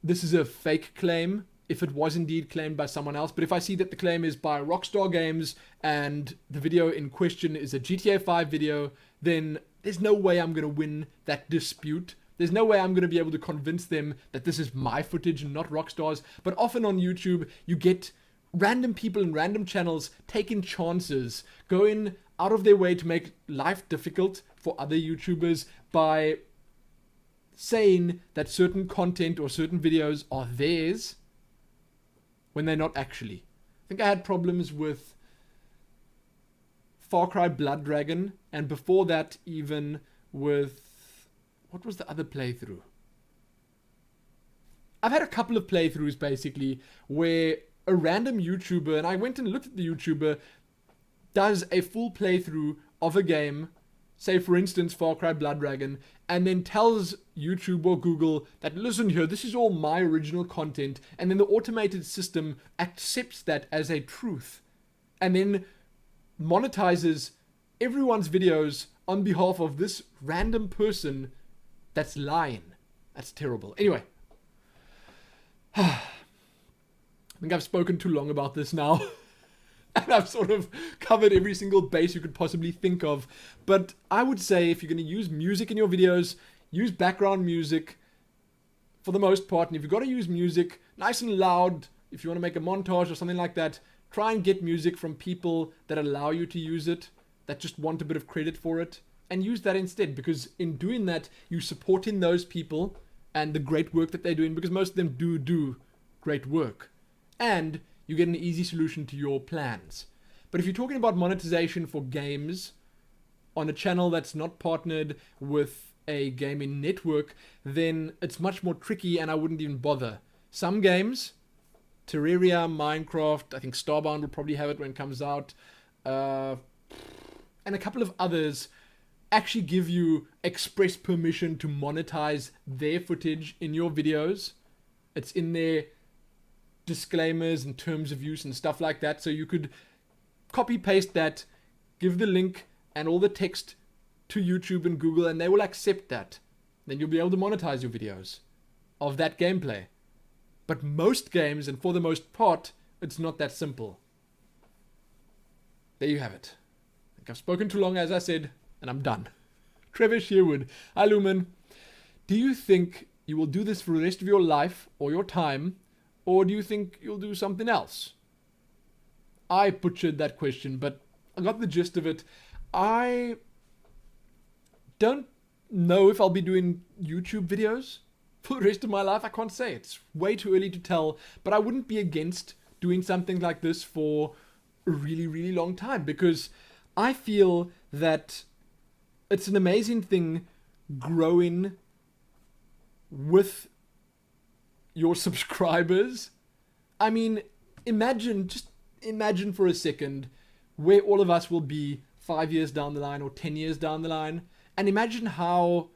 this is a fake claim if it was indeed claimed by someone else. But if I see that the claim is by Rockstar Games and the video in question is a GTA 5 video, then there's no way I'm going to win that dispute. There's no way I'm going to be able to convince them that this is my footage and not Rockstar's. But often on YouTube, you get random people in random channels taking chances, going out of their way to make life difficult for other YouTubers by saying that certain content or certain videos are theirs when they're not actually. I think I had problems with Far Cry Blood Dragon, and before that even with, what was the other playthrough? I've had a couple of playthroughs basically where a random YouTuber, and I went and looked at the YouTuber, does a full playthrough of a game, say for instance Far Cry Blood Dragon, and then tells YouTube or Google that, listen here, this is all my original content, and then the automated system accepts that as a truth, and then monetizes everyone's videos on behalf of this random person that's lying. That's terrible. Anyway, I think I've spoken too long about this now. And I've sort of covered every single base you could possibly think of. But I would say if you're going to use music in your videos, use background music for the most part. And if you've got to use music nice and loud, if you want to make a montage or something like that, try and get music from people that allow you to use it, that just want a bit of credit for it. And use that instead, because in doing that, you're supporting those people and the great work that they're doing, because most of them do great work. And you get an easy solution to your plans. But if you're talking about monetization for games on a channel that's not partnered with a gaming network, then it's much more tricky and I wouldn't even bother. Some games, Terraria, Minecraft, I think Starbound will probably have it when it comes out, and a couple of others actually give you express permission to monetize their footage in your videos. It's in their disclaimers and terms of use and stuff like that, so you could copy paste that, give the link and all the text to YouTube and Google, and they will accept that. Then you'll be able to monetize your videos of that gameplay. But most games, and for the most part, it's not that simple. There you have it. I think I've spoken too long, as I said, and I'm done. Trevor Sherwood. Hi Lumin. Do you think you will do this for the rest of your life or your time, or do you think you'll do something else? I butchered that question, but I got the gist of it. I don't know if I'll be doing YouTube videos for the rest of my life. I can't say. It's way too early to tell, but I wouldn't be against doing something like this for a really, really long time, because I feel that it's an amazing thing growing with your subscribers. I mean, just imagine for a second where all of us will be 5 years down the line or 10 years down the line, and imagine how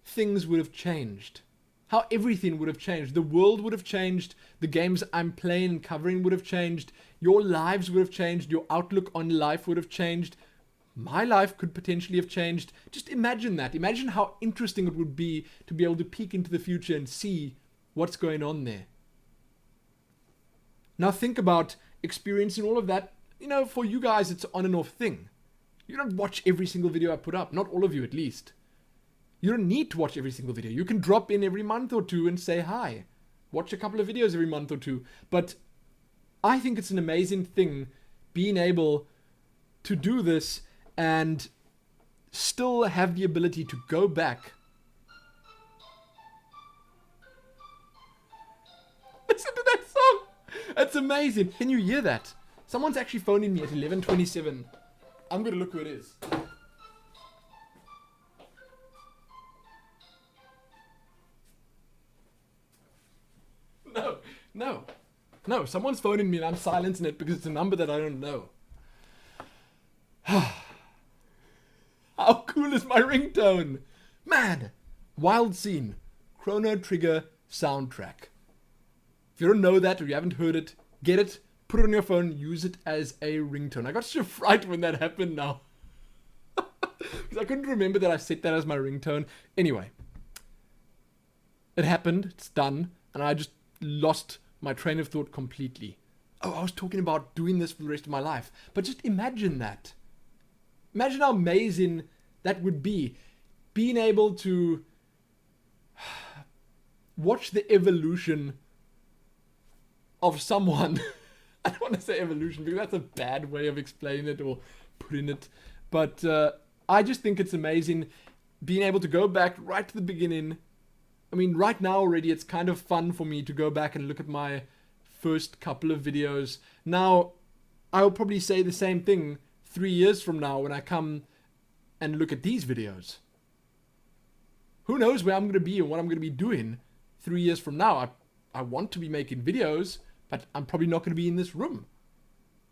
things would have changed, how everything would have changed. The world would have changed, the games I'm playing and covering would have changed, your lives would have changed, your outlook on life would have changed, my life could potentially have changed. Just imagine that. Imagine how interesting it would be to be able to peek into the future and see what's going on there. Now think about experiencing all of that. You know, for you guys, it's an on and off thing. You don't watch every single video I put up. Not all of you, at least. You don't need to watch every single video. You can drop in every month or two and say hi. Watch a couple of videos every month or two. But I think it's an amazing thing being able to do this and still have the ability to go back. Listen to that song. That's amazing. Can you hear that? Someone's actually phoning me at 11:27. I'm going to look who it is. No, someone's phoning me and I'm silencing it because it's a number that I don't know. How cool is my ringtone? Man, Wild Scene, Chrono Trigger soundtrack. If you don't know that or you haven't heard it, get it, put it on your phone, use it as a ringtone. I got such a fright when that happened now. Because I couldn't remember that I set that as my ringtone. Anyway, it happened, it's done, and I just lost my train of thought completely. Oh, I was talking about doing this for the rest of my life. But just imagine that. Imagine how amazing that would be. Being able to watch the evolution of someone. I don't want to say evolution because that's a bad way of explaining it or putting it. But I just think it's amazing being able to go back right to the beginning. I mean, right now already it's kind of fun for me to go back and look at my first couple of videos. Now, I'll probably say the same thing 3 years from now when I come and look at these videos. Who knows where I'm going to be and what I'm going to be doing 3 years from now. I want to be making videos, but I'm probably not going to be in this room.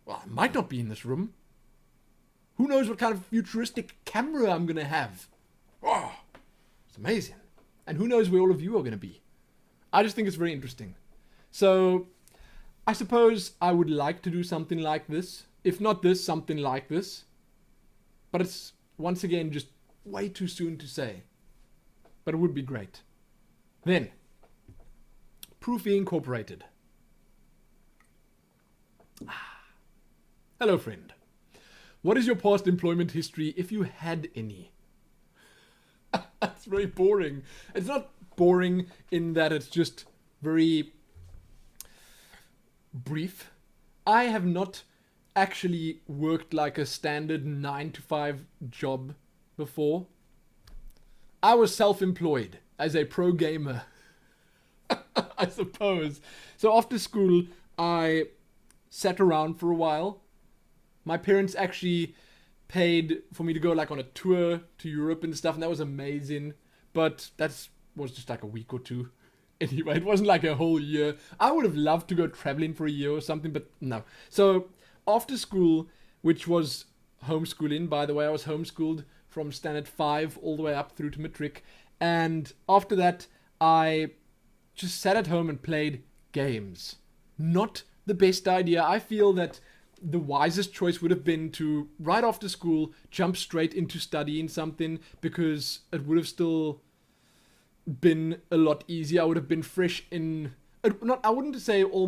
Well, I might not be in this room. Who knows what kind of futuristic camera I'm going to have. Oh, it's amazing. And who knows where all of you are going to be. I just think it's very interesting. So, I suppose I would like to do something like this. If not this, something like this. But it's, once again, just way too soon to say. But it would be great. Then, Proofy Incorporated. Hello, friend. What is your past employment history, if you had any? That's very boring. It's not boring in that it's just very brief. I have not actually worked like a standard 9-to-5 job before. I was self-employed as a pro gamer, I suppose. So after school, I sat around for a while. My parents actually paid for me to go like on a tour to Europe and stuff, and that was amazing. But that was just like a week or two. Anyway, it wasn't like a whole year. I would have loved to go traveling for a year or something, but no. So after school, which was homeschooling, by the way, I was homeschooled from standard 5 all the way up through to matric. And after that, I just sat at home and played games. Not the best idea. I feel that the wisest choice would have been to, right after school, jump straight into studying something, because it would have still been a lot easier. I would have been fresh in... I wouldn't say all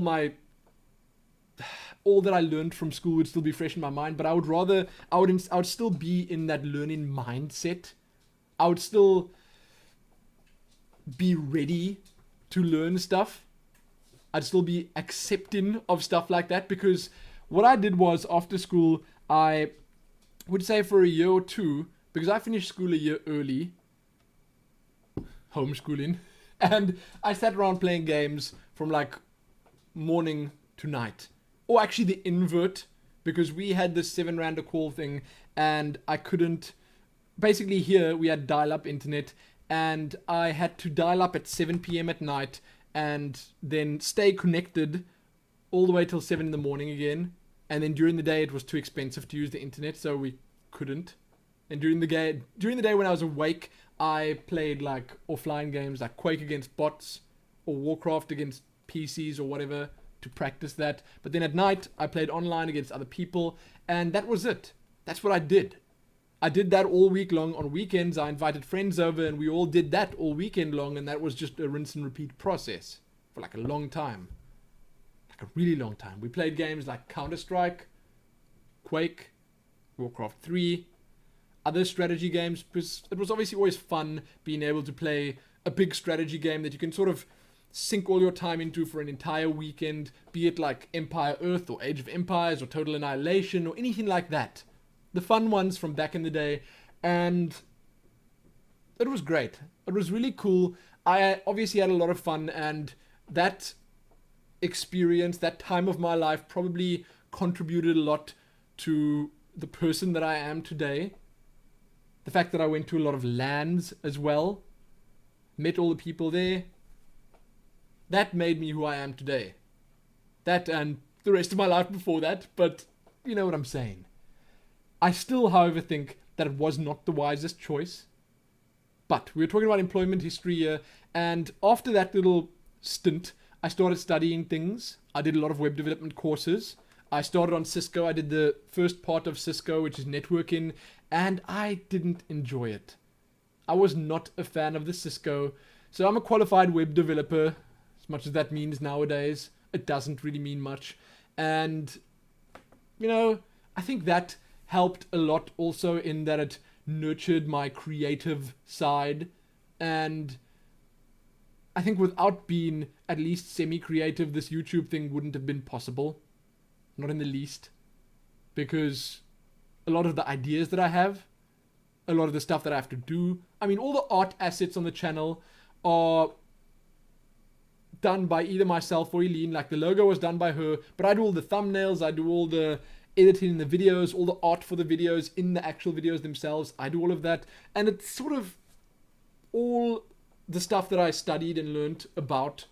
that I learned from school would still be fresh in my mind, but I would still be in that learning mindset. I would still be ready to learn stuff. I'd still be accepting of stuff like that, because what I did was, after school, I would say for a year or two, because I finished school a year early, homeschooling, and I sat around playing games from like morning to night. Or actually the invert, because we had this 7 rand a call thing, and I couldn't... Basically here we had dial-up internet, and I had to dial up at 7 p.m. at night, and then stay connected all the way till 7 in the morning again. And then during the day it was too expensive to use the internet, so we couldn't. And during the day when I was awake, I played like offline games like Quake against bots, or Warcraft against PCs or whatever, to practice that. But then at night I played online against other people, and that was it. That's what I did. I did that all week long. On weekends I invited friends over, and we all did that all weekend long, and that was just a rinse and repeat process for like a long time. Like a really long time. We played games like Counter-Strike, Quake, Warcraft 3, other strategy games, because it was obviously always fun being able to play a big strategy game that you can sort of sink all your time into for an entire weekend, be it like Empire Earth or Age of Empires or Total Annihilation or anything like that. The fun ones from back in the day, and it was great. It was really cool. I obviously had a lot of fun, and that experience, that time of my life, probably contributed a lot to the person that I am today. The fact that I went to a lot of LANs as well, met all the people there, that made me who I am today. That and the rest of my life before that, but you know what I'm saying. I still, however, think that it was not the wisest choice. But we were talking about employment history here, and after that little stint, I started studying things. I did a lot of web development courses. I started on Cisco. I did the first part of Cisco, which is networking, and I didn't enjoy it. I was not a fan of the Cisco. So I'm a qualified web developer, as much as that means nowadays. It doesn't really mean much. And, I think that helped a lot also in that it nurtured my creative side. And I think without being at least semi-creative, this YouTube thing wouldn't have been possible. Not in the least. Because a lot of the ideas that I have, a lot of the stuff that I have to do, all the art assets on the channel are done by either myself or Eileen. Like the logo was done by her, but I do all the thumbnails, I do all the editing in the videos, all the art for the videos in the actual videos themselves. I do all of that, and it's sort of all the stuff that I studied and learned about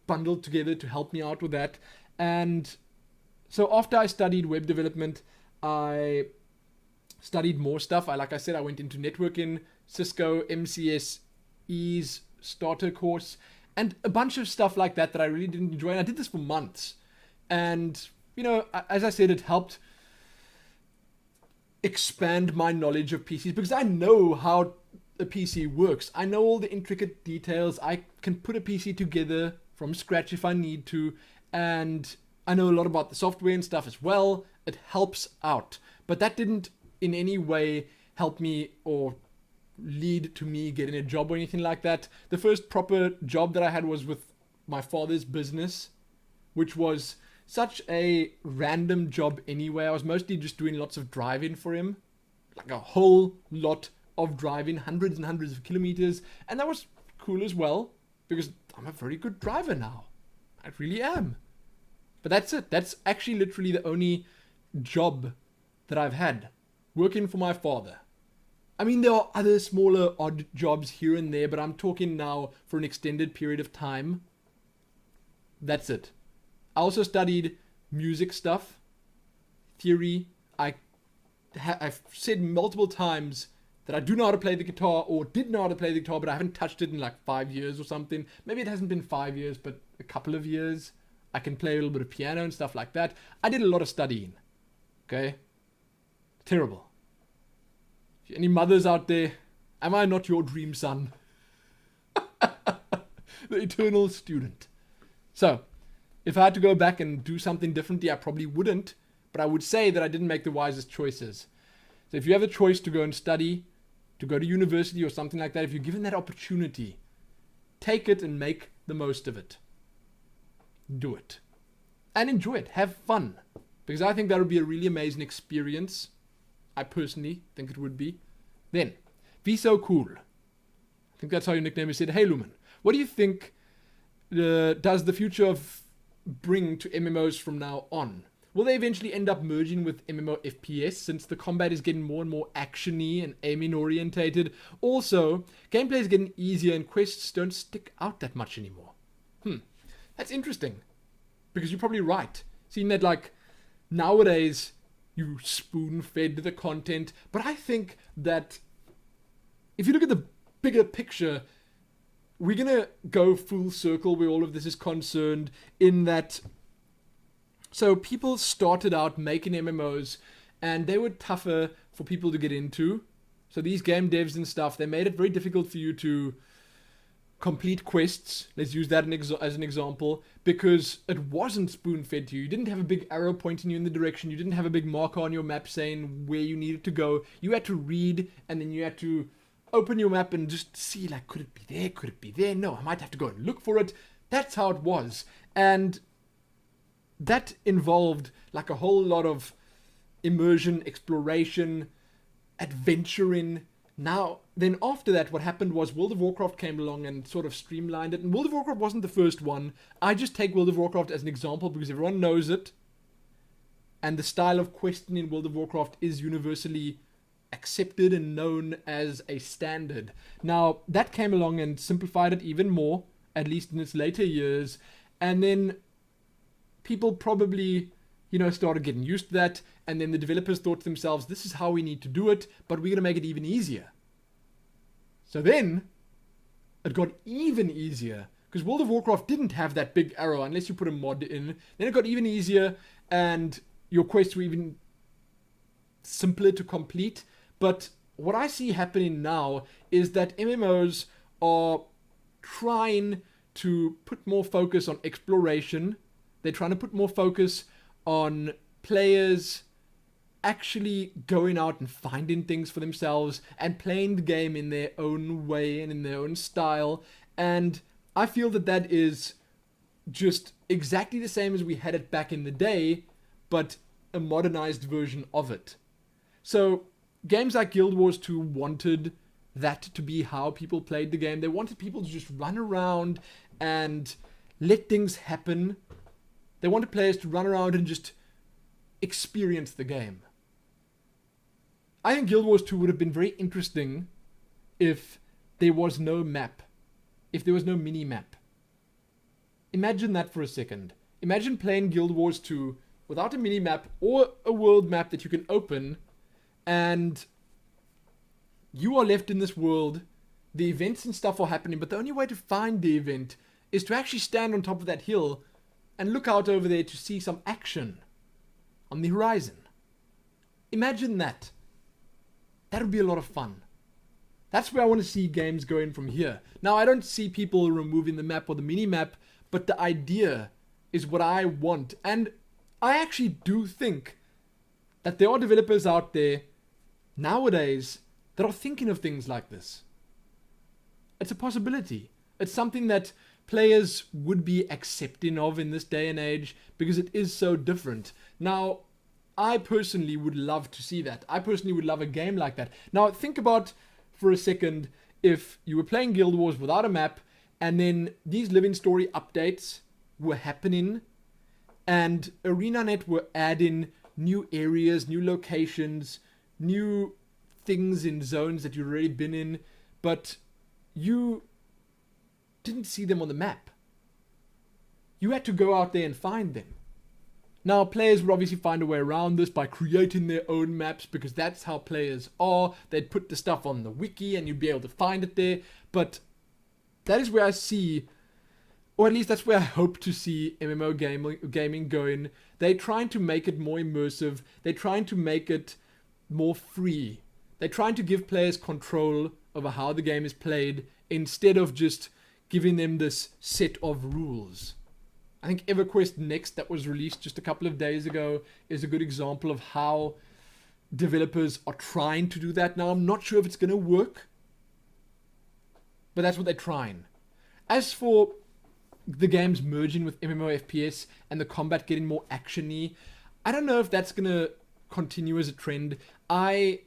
bundled together to help me out with that. And so after I studied web development, I studied more stuff. Like I said, I went into networking, Cisco, MCSE's starter course, and a bunch of stuff like that I really didn't enjoy. And I did this for months. And, as I said, it helped expand my knowledge of PCs because I know how a PC works. I know all the intricate details. I can put a PC together from scratch if I need to. And I know a lot about the software and stuff as well. It helps out. But that didn't in any way help me or lead to me getting a job or anything like that. The first proper job that I had was with my father's business, which was such a random job anyway. I was mostly just doing lots of driving for him, like a whole lot of driving, hundreds and hundreds of kilometers, and that was cool as well because I'm a very good driver now. I really am. But that's it. That's actually literally the only job that I've had, working for my father. There are other smaller odd jobs here and there, but I'm talking now for an extended period of time. That's it. I also studied music stuff, theory. I've said multiple times that I do know how to play the guitar or did know how to play the guitar, but I haven't touched it in like 5 years or something. Maybe it hasn't been 5 years, but a couple of years. I can play a little bit of piano and stuff like that. I did a lot of studying. Okay? Terrible. Any mothers out there, am I not your dream son? The eternal student. So, if I had to go back and do something differently, I probably wouldn't, but I would say that I didn't make the wisest choices. So if you have a choice to go and study, to go to university or something like that, if you're given that opportunity, take it and make the most of it. Do it. And enjoy it. Have fun. Because I think that would be a really amazing experience. I personally think it would be. Then, be so cool. I think that's how your nickname is said. Hey Lumin, what do you think does the future of bring to MMOs from now on? Will they eventually end up merging with MMO FPS since the combat is getting more and more action-y and aiming orientated? Also, gameplay is getting easier and quests don't stick out that much anymore. That's interesting. Because you're probably right. Seeing that like nowadays you spoon-fed the content. But I think that if you look at the bigger picture, we're going to go full circle where all of this is concerned in that. So people started out making MMOs and they were tougher for people to get into. So these game devs and stuff, they made it very difficult for you to complete quests. Let's use that as an example, because it wasn't spoon-fed to you. You didn't have a big arrow pointing you in the direction. You didn't have a big marker on your map saying where you needed to go. You had to read, and then you had to open your map and just see, like, could it be there? Could it be there? No, I might have to go and look for it. That's how it was. And that involved, like, a whole lot of immersion, exploration, adventuring. Now, then after that, what happened was World of Warcraft came along and sort of streamlined it. And World of Warcraft wasn't the first one. I just take World of Warcraft as an example because everyone knows it. And the style of questing in World of Warcraft is universally accepted and known as a standard. Now, that came along and simplified it even more, at least in its later years. And then people probably, started getting used to that. And then the developers thought to themselves, this is how we need to do it, but we're going to make it even easier. So then it got even easier, because World of Warcraft didn't have that big arrow unless you put a mod in. Then it got even easier, and your quests were even simpler to complete. But what I see happening now is that MMOs are trying to put more focus on exploration. They're trying to put more focus on players actually going out and finding things for themselves and playing the game in their own way and in their own style. And I feel that that is just exactly the same as we had it back in the day, but a modernized version of it. So games like Guild Wars 2 wanted that to be how people played the game. They wanted people to just run around and let things happen. They wanted players to run around and just experience the game. I think Guild Wars 2 would have been very interesting if there was no map, if there was no mini-map. Imagine that for a second. Imagine playing Guild Wars 2 without a mini-map or a world map that you can open, and you are left in this world. The events and stuff are happening, but the only way to find the event is to actually stand on top of that hill and look out over there to see some action on the horizon. Imagine that. That would be a lot of fun. That's where I want to see games going from here. Now, I don't see people removing the map or the mini-map, but the idea is what I want. And I actually do think that there are developers out there nowadays that are thinking of things like this. It's a possibility. It's something that players would be accepting of in this day and age because it is so different. Now, I personally would love to see that. I personally would love a game like that. Now, think about for a second if you were playing Guild Wars without a map and then these living story updates were happening and ArenaNet were adding new areas, new locations, new things in zones that you've already been in, but you didn't see them on the map. You had to go out there and find them. Now, players would obviously find a way around this by creating their own maps, because that's how players are. They'd put the stuff on the wiki and you'd be able to find it there. But that is where I see, or at least that's where I hope to see MMO gaming going. They're trying to make it more immersive. They're trying to make it more free. They're trying to give players control over how the game is played instead of just giving them this set of rules. I think EverQuest Next, that was released just a couple of days ago, is a good example of how developers are trying to do that. Now, I'm not sure if it's going to work, but that's what they're trying. As for the games merging with MMO FPS and the combat getting more action-y, I don't know if that's going to continue as a trend. I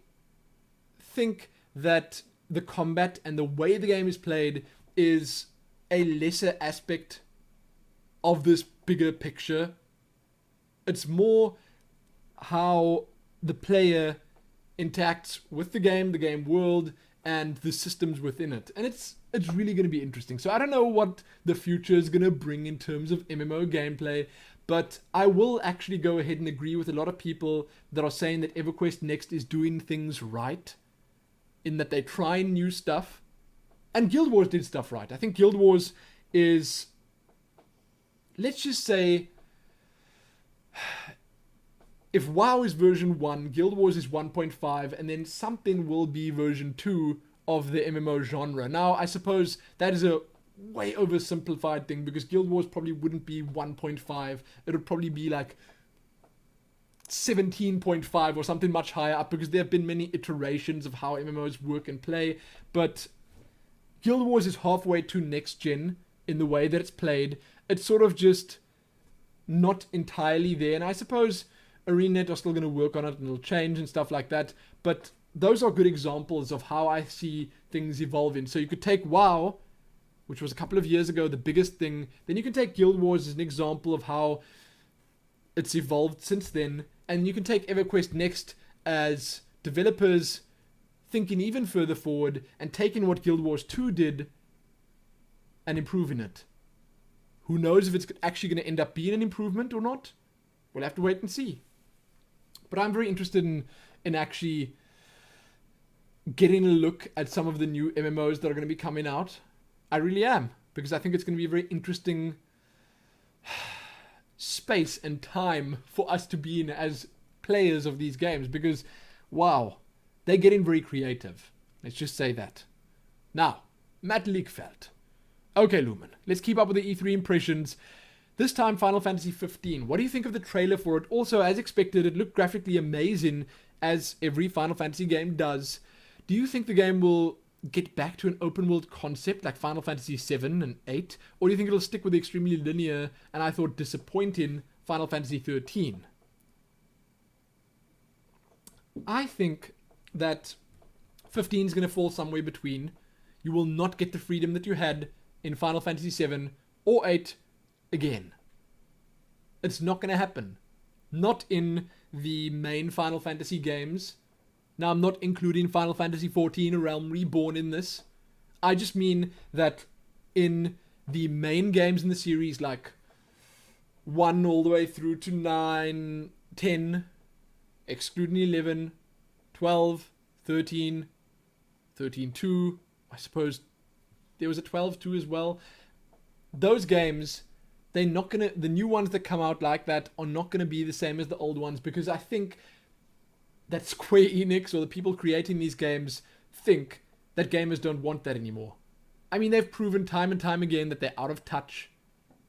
think that the combat and the way the game is played is a lesser aspect of this bigger picture. It's more how the player interacts with the game world, and the systems within it. And it's really going to be interesting. So I don't know what the future is going to bring in terms of MMO gameplay, but I will actually go ahead and agree with a lot of people that are saying that EverQuest Next is doing things right, in that they're trying new stuff. And Guild Wars did stuff right. I think Guild Wars is, let's just say, if WoW is version 1, Guild Wars is 1.5, and then something will be version 2 of the MMO genre. Now, I suppose that is a way oversimplified thing, because Guild Wars probably wouldn't be 1.5. It would probably be like 17.5 or something much higher up, because there have been many iterations of how MMOs work and play. But Guild Wars is halfway to next gen in the way that it's played. It's sort of just not entirely there, and I suppose ArenaNet are still going to work on it and it'll change and stuff like that, but those are good examples of how I see things evolving. So you could take WoW, which was a couple of years ago the biggest thing, then you can take Guild Wars as an example of how it's evolved since then, and you can take EverQuest Next as developers thinking even further forward and taking what Guild Wars 2 did and improving it. Who knows if it's actually going to end up being an improvement or not? We'll have to wait and see. But I'm very interested in actually getting a look at some of the new MMOs that are going to be coming out. I really am, because I think it's going to be a very interesting space and time for us to be in as players of these games, because wow, they're getting very creative. Let's just say that. Now, Matt Leakfeld. Okay, Lumin, let's keep up with the E3 impressions. This time, Final Fantasy 15. What do you think of the trailer for it? Also, as expected, it looked graphically amazing, as every Final Fantasy game does. Do you think the game will get back to an open world concept like Final Fantasy 7 and 8? Or do you think it'll stick with the extremely linear, and I thought disappointing, Final Fantasy 13? I think that 15 is going to fall somewhere between. You will not get the freedom that you had in Final Fantasy 7 or 8 again. It's not going to happen. Not in the main Final Fantasy games. Now, I'm not including Final Fantasy 14 A Realm Reborn in this. I just mean that in the main games in the series, like 1 all the way through to 9, 10, excluding 11, 12, 13, 13-2, I suppose there was a 12-2 as well. Those games, they're not gonna, the new ones that come out like that are not gonna be the same as the old ones, because I think that Square Enix or the people creating these games think that gamers don't want that anymore. I mean, they've proven time and time again that they're out of touch,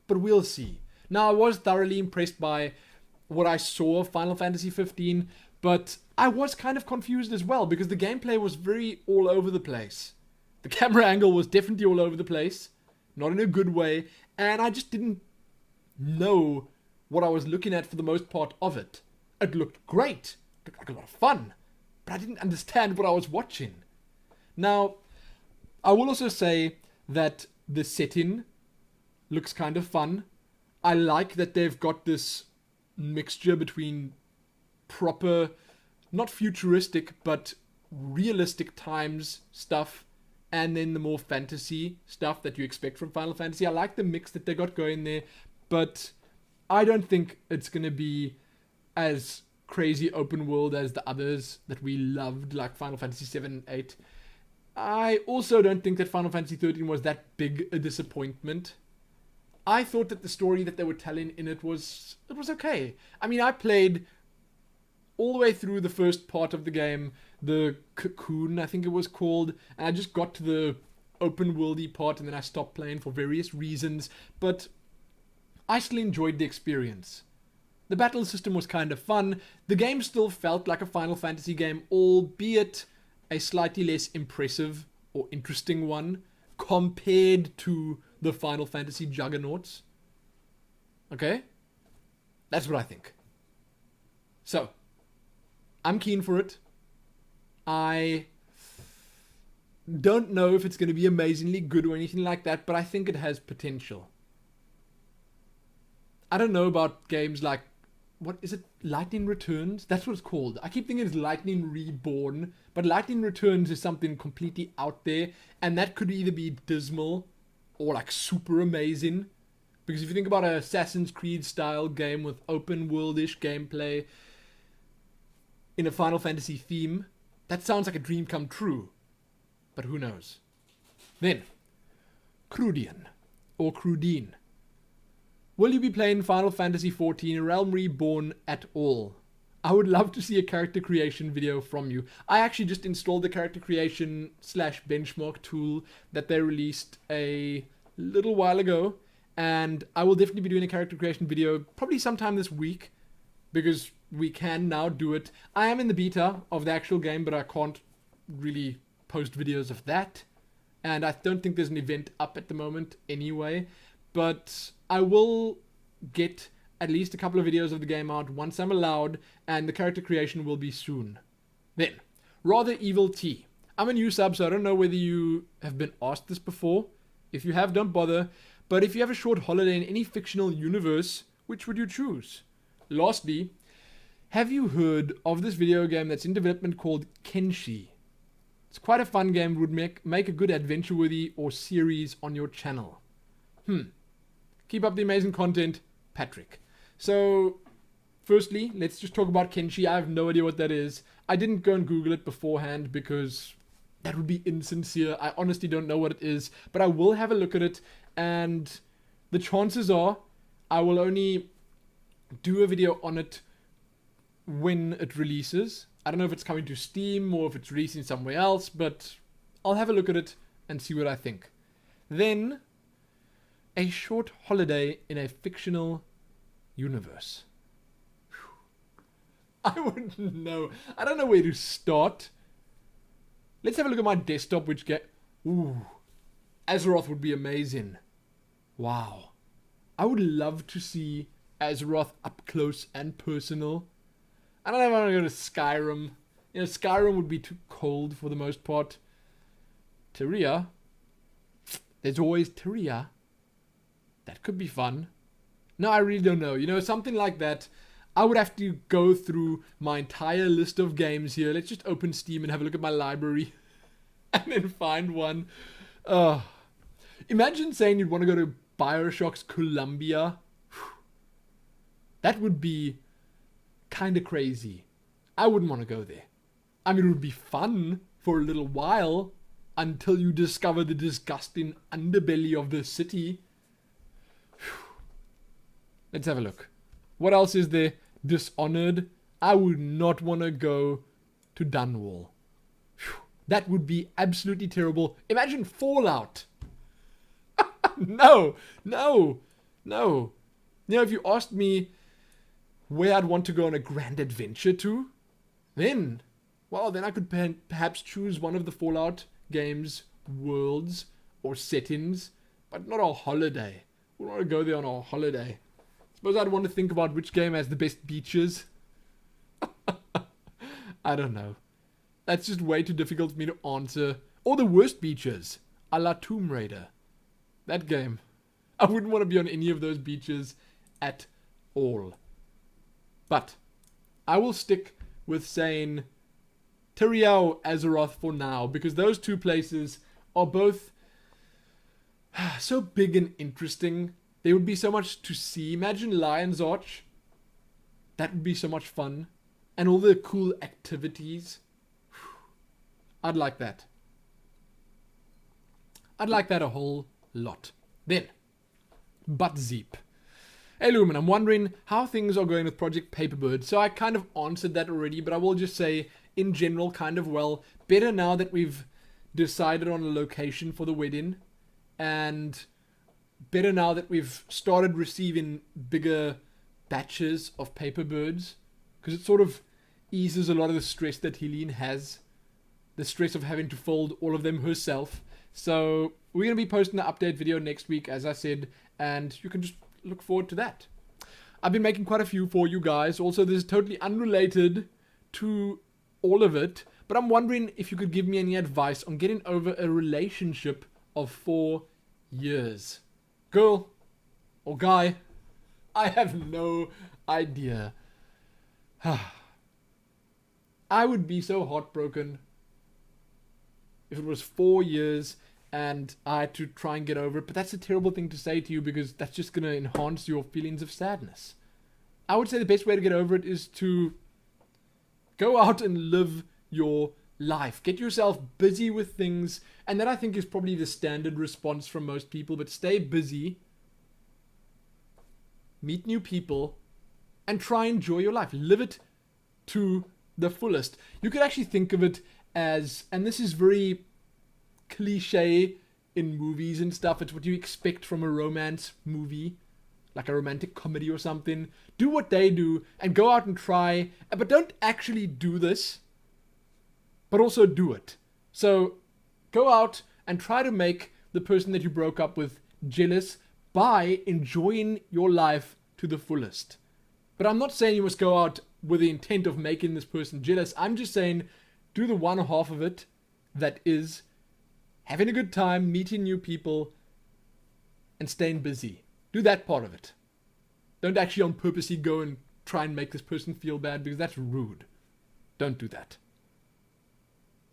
but we'll see. Now, I was thoroughly impressed by what I saw of Final Fantasy 15, but I was kind of confused as well, because the gameplay was very all over the place. The camera angle was definitely all over the place, not in a good way, and I just didn't know what I was looking at for the most part of it. It looked great. It looked like a lot of fun, but I didn't understand what I was watching. Now, I will also say that the setting looks kind of fun. I like that they've got this mixture between proper, not futuristic, but realistic times stuff, and then the more fantasy stuff that you expect from Final Fantasy. I like the mix that they got going there, but I don't think it's going to be as crazy open world as the others that we loved, like Final Fantasy 7 and 8. I also don't think that Final Fantasy 13 was that big a disappointment. I thought that the story that they were telling in it was okay. I mean, I played all the way through the first part of the game, the Cocoon, I think it was called, and I just got to the open worldy part and then I stopped playing for various reasons, but I still enjoyed the experience. The battle system was kind of fun. The game still felt like a Final Fantasy game, albeit a slightly less impressive or interesting one compared to the Final Fantasy juggernauts. Okay? That's what I think. So, I'm keen for it. I don't know if it's going to be amazingly good or anything like that, but I think it has potential. I don't know about games like, what is it? Lightning Returns? That's what it's called. I keep thinking it's Lightning Reborn, but Lightning Returns is something completely out there, and that could either be dismal or like super amazing. Because if you think about an Assassin's Creed style game with open worldish gameplay in a Final Fantasy theme, that sounds like a dream come true. But who knows? Then, Crudian, or Crudine. Will you be playing Final Fantasy XIV A Realm Reborn at all? I would love to see a character creation video from you. I actually just installed the character creation / benchmark tool that they released a little while ago, and I will definitely be doing a character creation video probably sometime this week, because we can now do it. I am in the beta of the actual game, but I can't really post videos of that, and I don't think there's an event up at the moment anyway, but I will get at least a couple of videos of the game out once I'm allowed, and the character creation will be soon. Then, Rather Evil T. I'm a new sub, so I don't know whether you have been asked this before. If you have, don't bother. But if you have a short holiday in any fictional universe, which would you choose? Lastly, have you heard of this video game that's in development called Kenshi? It's quite a fun game, would make a good adventure-worthy or series on your channel. Keep up the amazing content, Patrick. So, firstly, let's just talk about Kenshi. I have no idea what that is. I didn't go and Google it beforehand because that would be insincere. I honestly don't know what it is, but I will have a look at it, and the chances are I will only do a video on it when it releases. I don't know if it's coming to Steam or if it's releasing somewhere else, but I'll have a look at it and see what I think. Then, a short holiday in a fictional universe. I wouldn't know. I don't know where to start. Let's have a look at my desktop, which Ooh. Azeroth would be amazing. Wow. I would love to see Azeroth up close and personal. I don't know if I want to go to Skyrim. You know, Skyrim would be too cold for the most part. Tyria. There's always Tyria. That could be fun. No, I really don't know. You know, something like that. I would have to go through my entire list of games here. Let's just open Steam and have a look at my library. And then find one. Imagine saying you'd want to go to Bioshock's Columbia. That would be kind of crazy. I wouldn't want to go there. I mean, it would be fun for a little while until you discover the disgusting underbelly of the city. Let's have a look. What else is there? Dishonored. I would not want to go to Dunwall. That would be absolutely terrible. Imagine Fallout. No. You know, if you asked me where I'd want to go on a grand adventure to, then I could perhaps choose one of the Fallout games' worlds or settings, but not a holiday. We don't want to go there on a holiday. Suppose I'd want to think about which game has the best beaches. I don't know. That's just way too difficult for me to answer. Or the worst beaches, a la Tomb Raider. That game. I wouldn't want to be on any of those beaches at all. But I will stick with saying Tyria or Azeroth for now, because those two places are both so big and interesting. There would be so much to see. Imagine Lion's Arch. That would be so much fun. And all the cool activities. I'd like that. I'd like that a whole lot. Then, Butzeep. Hey Lumin, I'm wondering how things are going with Project Paperbird. So I kind of answered that already, but I will just say, in general, kind of well. Better now that we've decided on a location for the wedding. And better now that we've started receiving bigger batches of Paperbirds. Because it sort of eases a lot of the stress that Helene has. The stress of having to fold all of them herself. So we're going to be posting an update video next week, as I said. And you can just look forward to that. I've been making quite a few for you guys. Also, this is totally unrelated to all of it. But I'm wondering if you could give me any advice on getting over a relationship of 4 years. Girl or guy, I have no idea. I would be so heartbroken if it was 4 years and I had to try and get over it. But that's a terrible thing to say to you, because that's just going to enhance your feelings of sadness. I would say the best way to get over it is to go out and live your life. Get yourself busy with things. And that, I think, is probably the standard response from most people. But stay busy. Meet new people. And try and enjoy your life. Live it to the fullest. You could actually think of it as, and this is very cliche in movies and stuff, it's what you expect from a romance movie, like a romantic comedy or something. Do what they do and go out and try, but don't actually do this, but also do it. So go out and try to make the person that you broke up with jealous by enjoying your life to the fullest. But I'm not saying you must go out with the intent of making this person jealous. I'm just saying do the one half of it that is having a good time, meeting new people, and staying busy. Do that part of it. Don't actually on purposely go and try and make this person feel bad, because that's rude. Don't do that.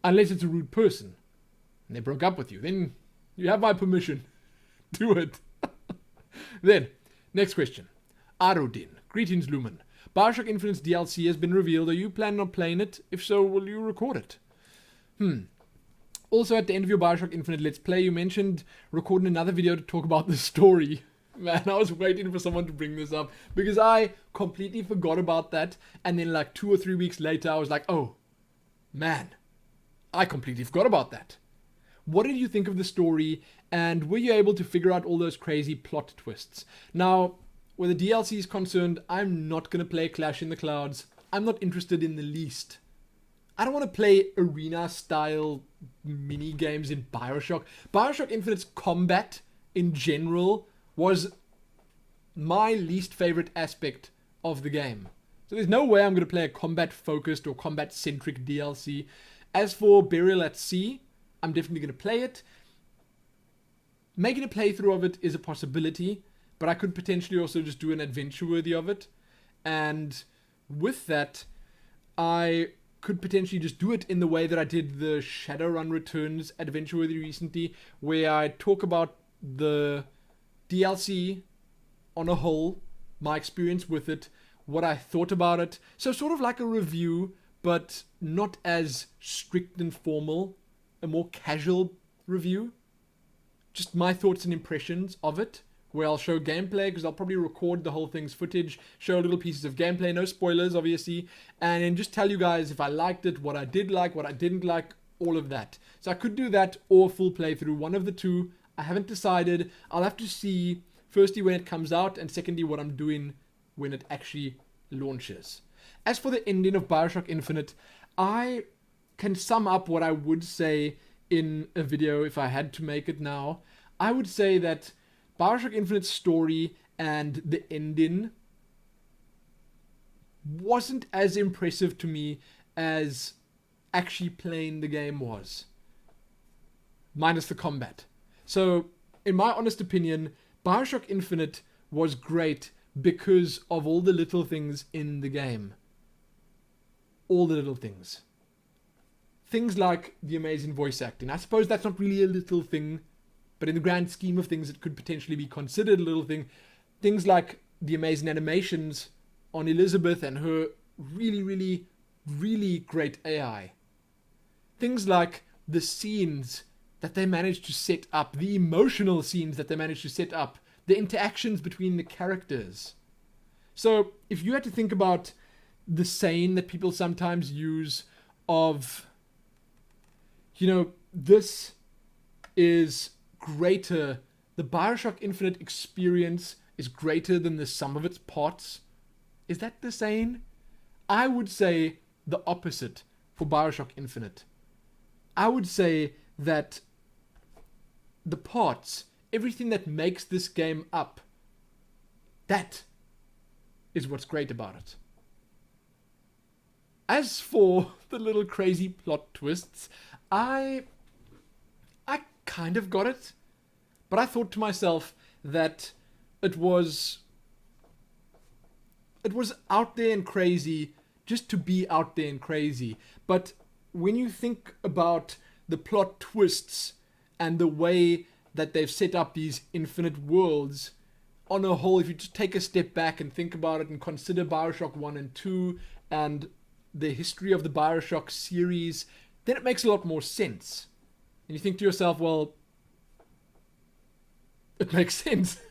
Unless it's a rude person and they broke up with you. Then you have my permission. Do it. Then, next question. Arodin. Greetings, Lumin. Bioshock Infinite's DLC has been revealed. Are you planning on playing it? If so, will you record it? Also, at the end of your Bioshock Infinite Let's Play, you mentioned recording another video to talk about the story. Man, I was waiting for someone to bring this up because I completely forgot about that. And then like 2 or 3 weeks later, I was like, oh, man, I completely forgot about that. What did you think of the story, and were you able to figure out all those crazy plot twists? Now, where the DLC is concerned, I'm not going to play Clash in the Clouds. I'm not interested in the least. I don't want to play arena-style mini-games in Bioshock. Bioshock Infinite's combat, in general, was my least favorite aspect of the game. So there's no way I'm going to play a combat-focused or combat-centric DLC. As for Burial at Sea, I'm definitely going to play it. Making a playthrough of it is a possibility, but I could potentially also just do an adventure worthy of it. And with that, I could potentially just do it in the way that I did the Shadowrun Returns adventure worthy recently, where I talk about the DLC on a whole, my experience with it, what I thought about it. So sort of like a review, but not as strict and formal, a more casual review. Just my thoughts and impressions of it, where I'll show gameplay, because I'll probably record the whole thing's footage, show little pieces of gameplay, no spoilers obviously, and then just tell you guys if I liked it, what I did like, what I didn't like, all of that. So I could do that or full playthrough, one of the two. I haven't decided. I'll have to see, firstly, when it comes out, and secondly, what I'm doing when it actually launches. As for the ending of Bioshock Infinite, I can sum up what I would say in a video if I had to make it now. I would say that Bioshock Infinite's story and the ending wasn't as impressive to me as actually playing the game was. Minus the combat. So, in my honest opinion, Bioshock Infinite was great because of all the little things in the game. All the little things. Things like the amazing voice acting. I suppose that's not really a little thing, but in the grand scheme of things, it could potentially be considered a little thing. Things like the amazing animations on Elizabeth and her really, really, really great AI. Things like the scenes that they managed to set up, the emotional scenes that they managed to set up, the interactions between the characters. So, if you had to think about the saying that people sometimes use of, you know, this is greater, the Bioshock Infinite experience is greater than the sum of its parts. Is that the saying? I would say the opposite for Bioshock Infinite. I would say that the parts, everything that makes this game up, that is what's great about it. As for the little crazy plot twists, I kind of got it, but I thought to myself that it was out there and crazy just to be out there and crazy. But when you think about the plot twists and the way that they've set up these infinite worlds, on a whole, if you just take a step back and think about it and consider Bioshock 1 and 2 and the history of the Bioshock series, then it makes a lot more sense. And you think to yourself, well, it makes sense.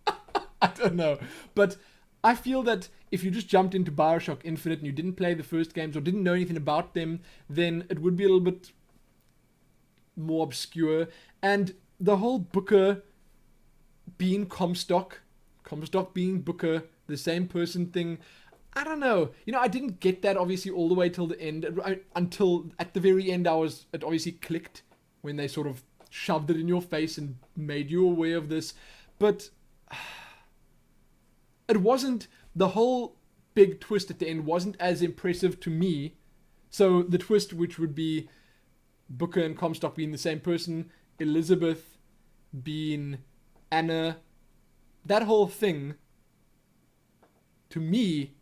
I don't know. But I feel that if you just jumped into Bioshock Infinite and you didn't play the first games or didn't know anything about them, then it would be a little bit more obscure. And the whole Booker being Comstock being Booker, the same person thing, I don't know. You know, I didn't get that obviously all the way till the end. Until at the very end, it obviously clicked when they sort of shoved it in your face and made you aware of this. But it wasn't, the whole big twist at the end wasn't as impressive to me. So the twist, which would be Booker and Comstock being the same person, Elizabeth being Anna, that whole thing, to me,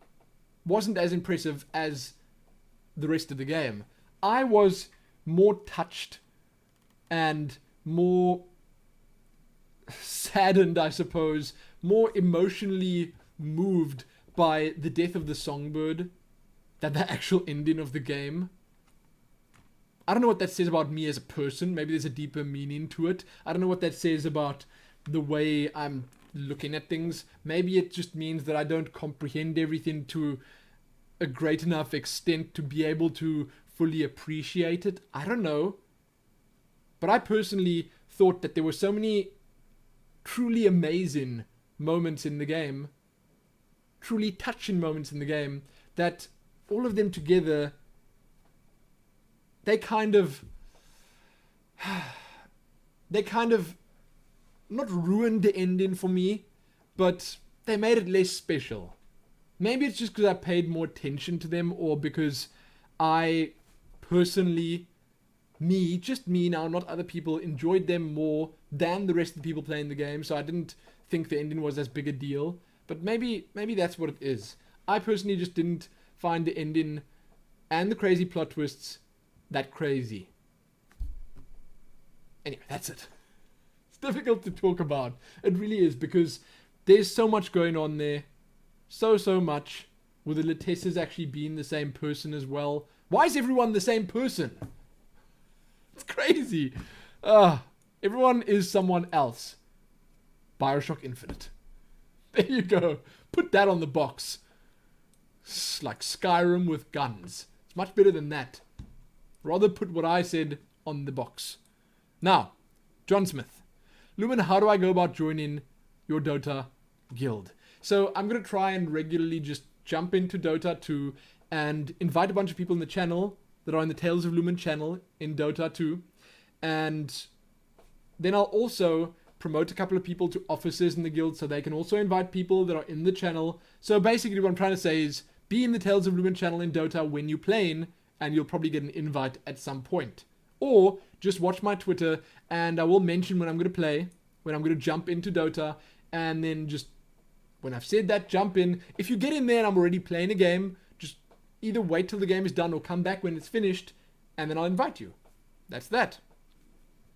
wasn't as impressive as the rest of the game. I was more touched and more saddened, I suppose, more emotionally moved by the death of the songbird than the actual ending of the game. I don't know what that says about me as a person. Maybe there's a deeper meaning to it. I don't know what that says about the way I'm looking at things. Maybe it just means that I don't comprehend everything to a great enough extent to be able to fully appreciate it. I don't know. But I personally thought that there were so many truly amazing moments in the game, truly touching moments in the game, that all of them together, they kind of not ruined the ending for me, but they made it less special. Maybe it's just because I paid more attention to them, or because I personally, just me now, not other people, enjoyed them more than the rest of the people playing the game, so I didn't think the ending was as big a deal. But maybe that's what it is. I personally just didn't find the ending and the crazy plot twists that crazy. Anyway, that's it. It's difficult to talk about. It really is, because there's so much going on there. So much. With the Latesses actually being the same person as well. Why is everyone the same person? It's crazy. Everyone is someone else. Bioshock Infinite. There you go. Put that on the box. It's like Skyrim with guns. It's much better than that. Rather put what I said on the box. Now, John Smith. Lumin, how do I go about joining your Dota guild? So I'm going to try and regularly just jump into Dota 2 and invite a bunch of people in the channel that are in the Tales of Lumin channel in Dota 2. And then I'll also promote a couple of people to officers in the guild so they can also invite people that are in the channel. So basically what I'm trying to say is be in the Tales of Lumin channel in Dota when you're playing, and you'll probably get an invite at some point. Or just watch my Twitter and I will mention when I'm going to play, when I'm going to jump into Dota, and then just when I've said that, jump in. If you get in there and I'm already playing a game, just either wait till the game is done or come back when it's finished, and then I'll invite you. That's that.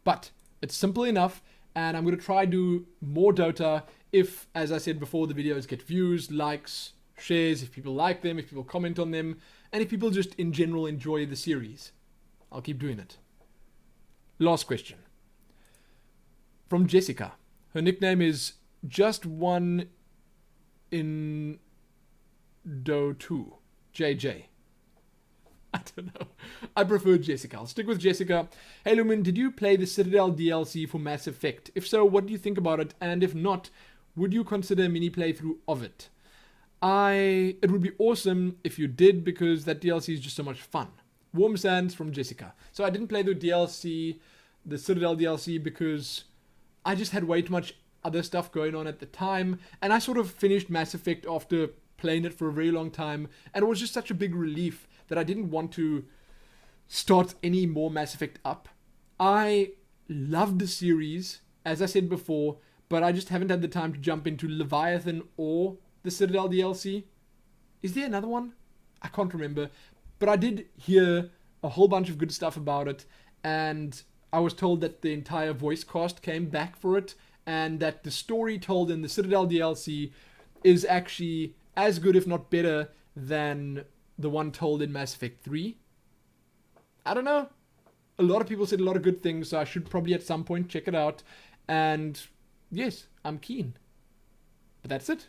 But it's simple enough, and I'm going to try do more Dota if, as I said before, the videos get views, likes, shares, if people like them, if people comment on them, and if people just in general enjoy the series. I'll keep doing it. Last question. From Jessica. Her nickname is Just One in Do 2. JJ. I don't know. I prefer Jessica. I'll stick with Jessica. Hey Lumin, did you play the Citadel DLC for Mass Effect? If so, what do you think about it? And if not, would you consider a mini playthrough of it? It would be awesome if you did, because that DLC is just so much fun. Warm Sands from Jessica. So I didn't play the DLC, the Citadel DLC, because I just had way too much other stuff going on at the time, and I sort of finished Mass Effect after playing it for a very long time, and it was just such a big relief that I didn't want to start any more Mass Effect up. I loved the series, as I said before, but I just haven't had the time to jump into Leviathan or the Citadel DLC. Is there another one? I can't remember. But I did hear a whole bunch of good stuff about it, and I was told that the entire voice cast came back for it, and that the story told in the Citadel DLC is actually as good, if not better, than the one told in Mass Effect 3. I don't know. A lot of people said a lot of good things, so I should probably at some point check it out. And yes, I'm keen. But that's it.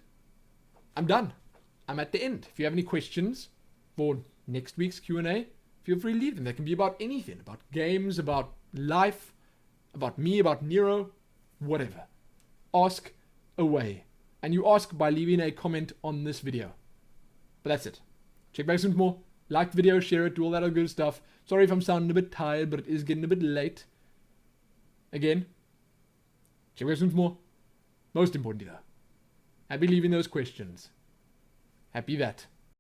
I'm done. I'm at the end. If you have any questions for next week's Q&A, feel free to leave them. They can be about anything. About games, about life, about me, about Nero, whatever. Ask away. And you ask by leaving a comment on this video. But that's it. Check back soon for more. Like the video, share it, do all that other good stuff. Sorry if I'm sounding a bit tired, but it is getting a bit late. Again, check back soon for more. Most importantly though, happy leaving those questions. Happy that.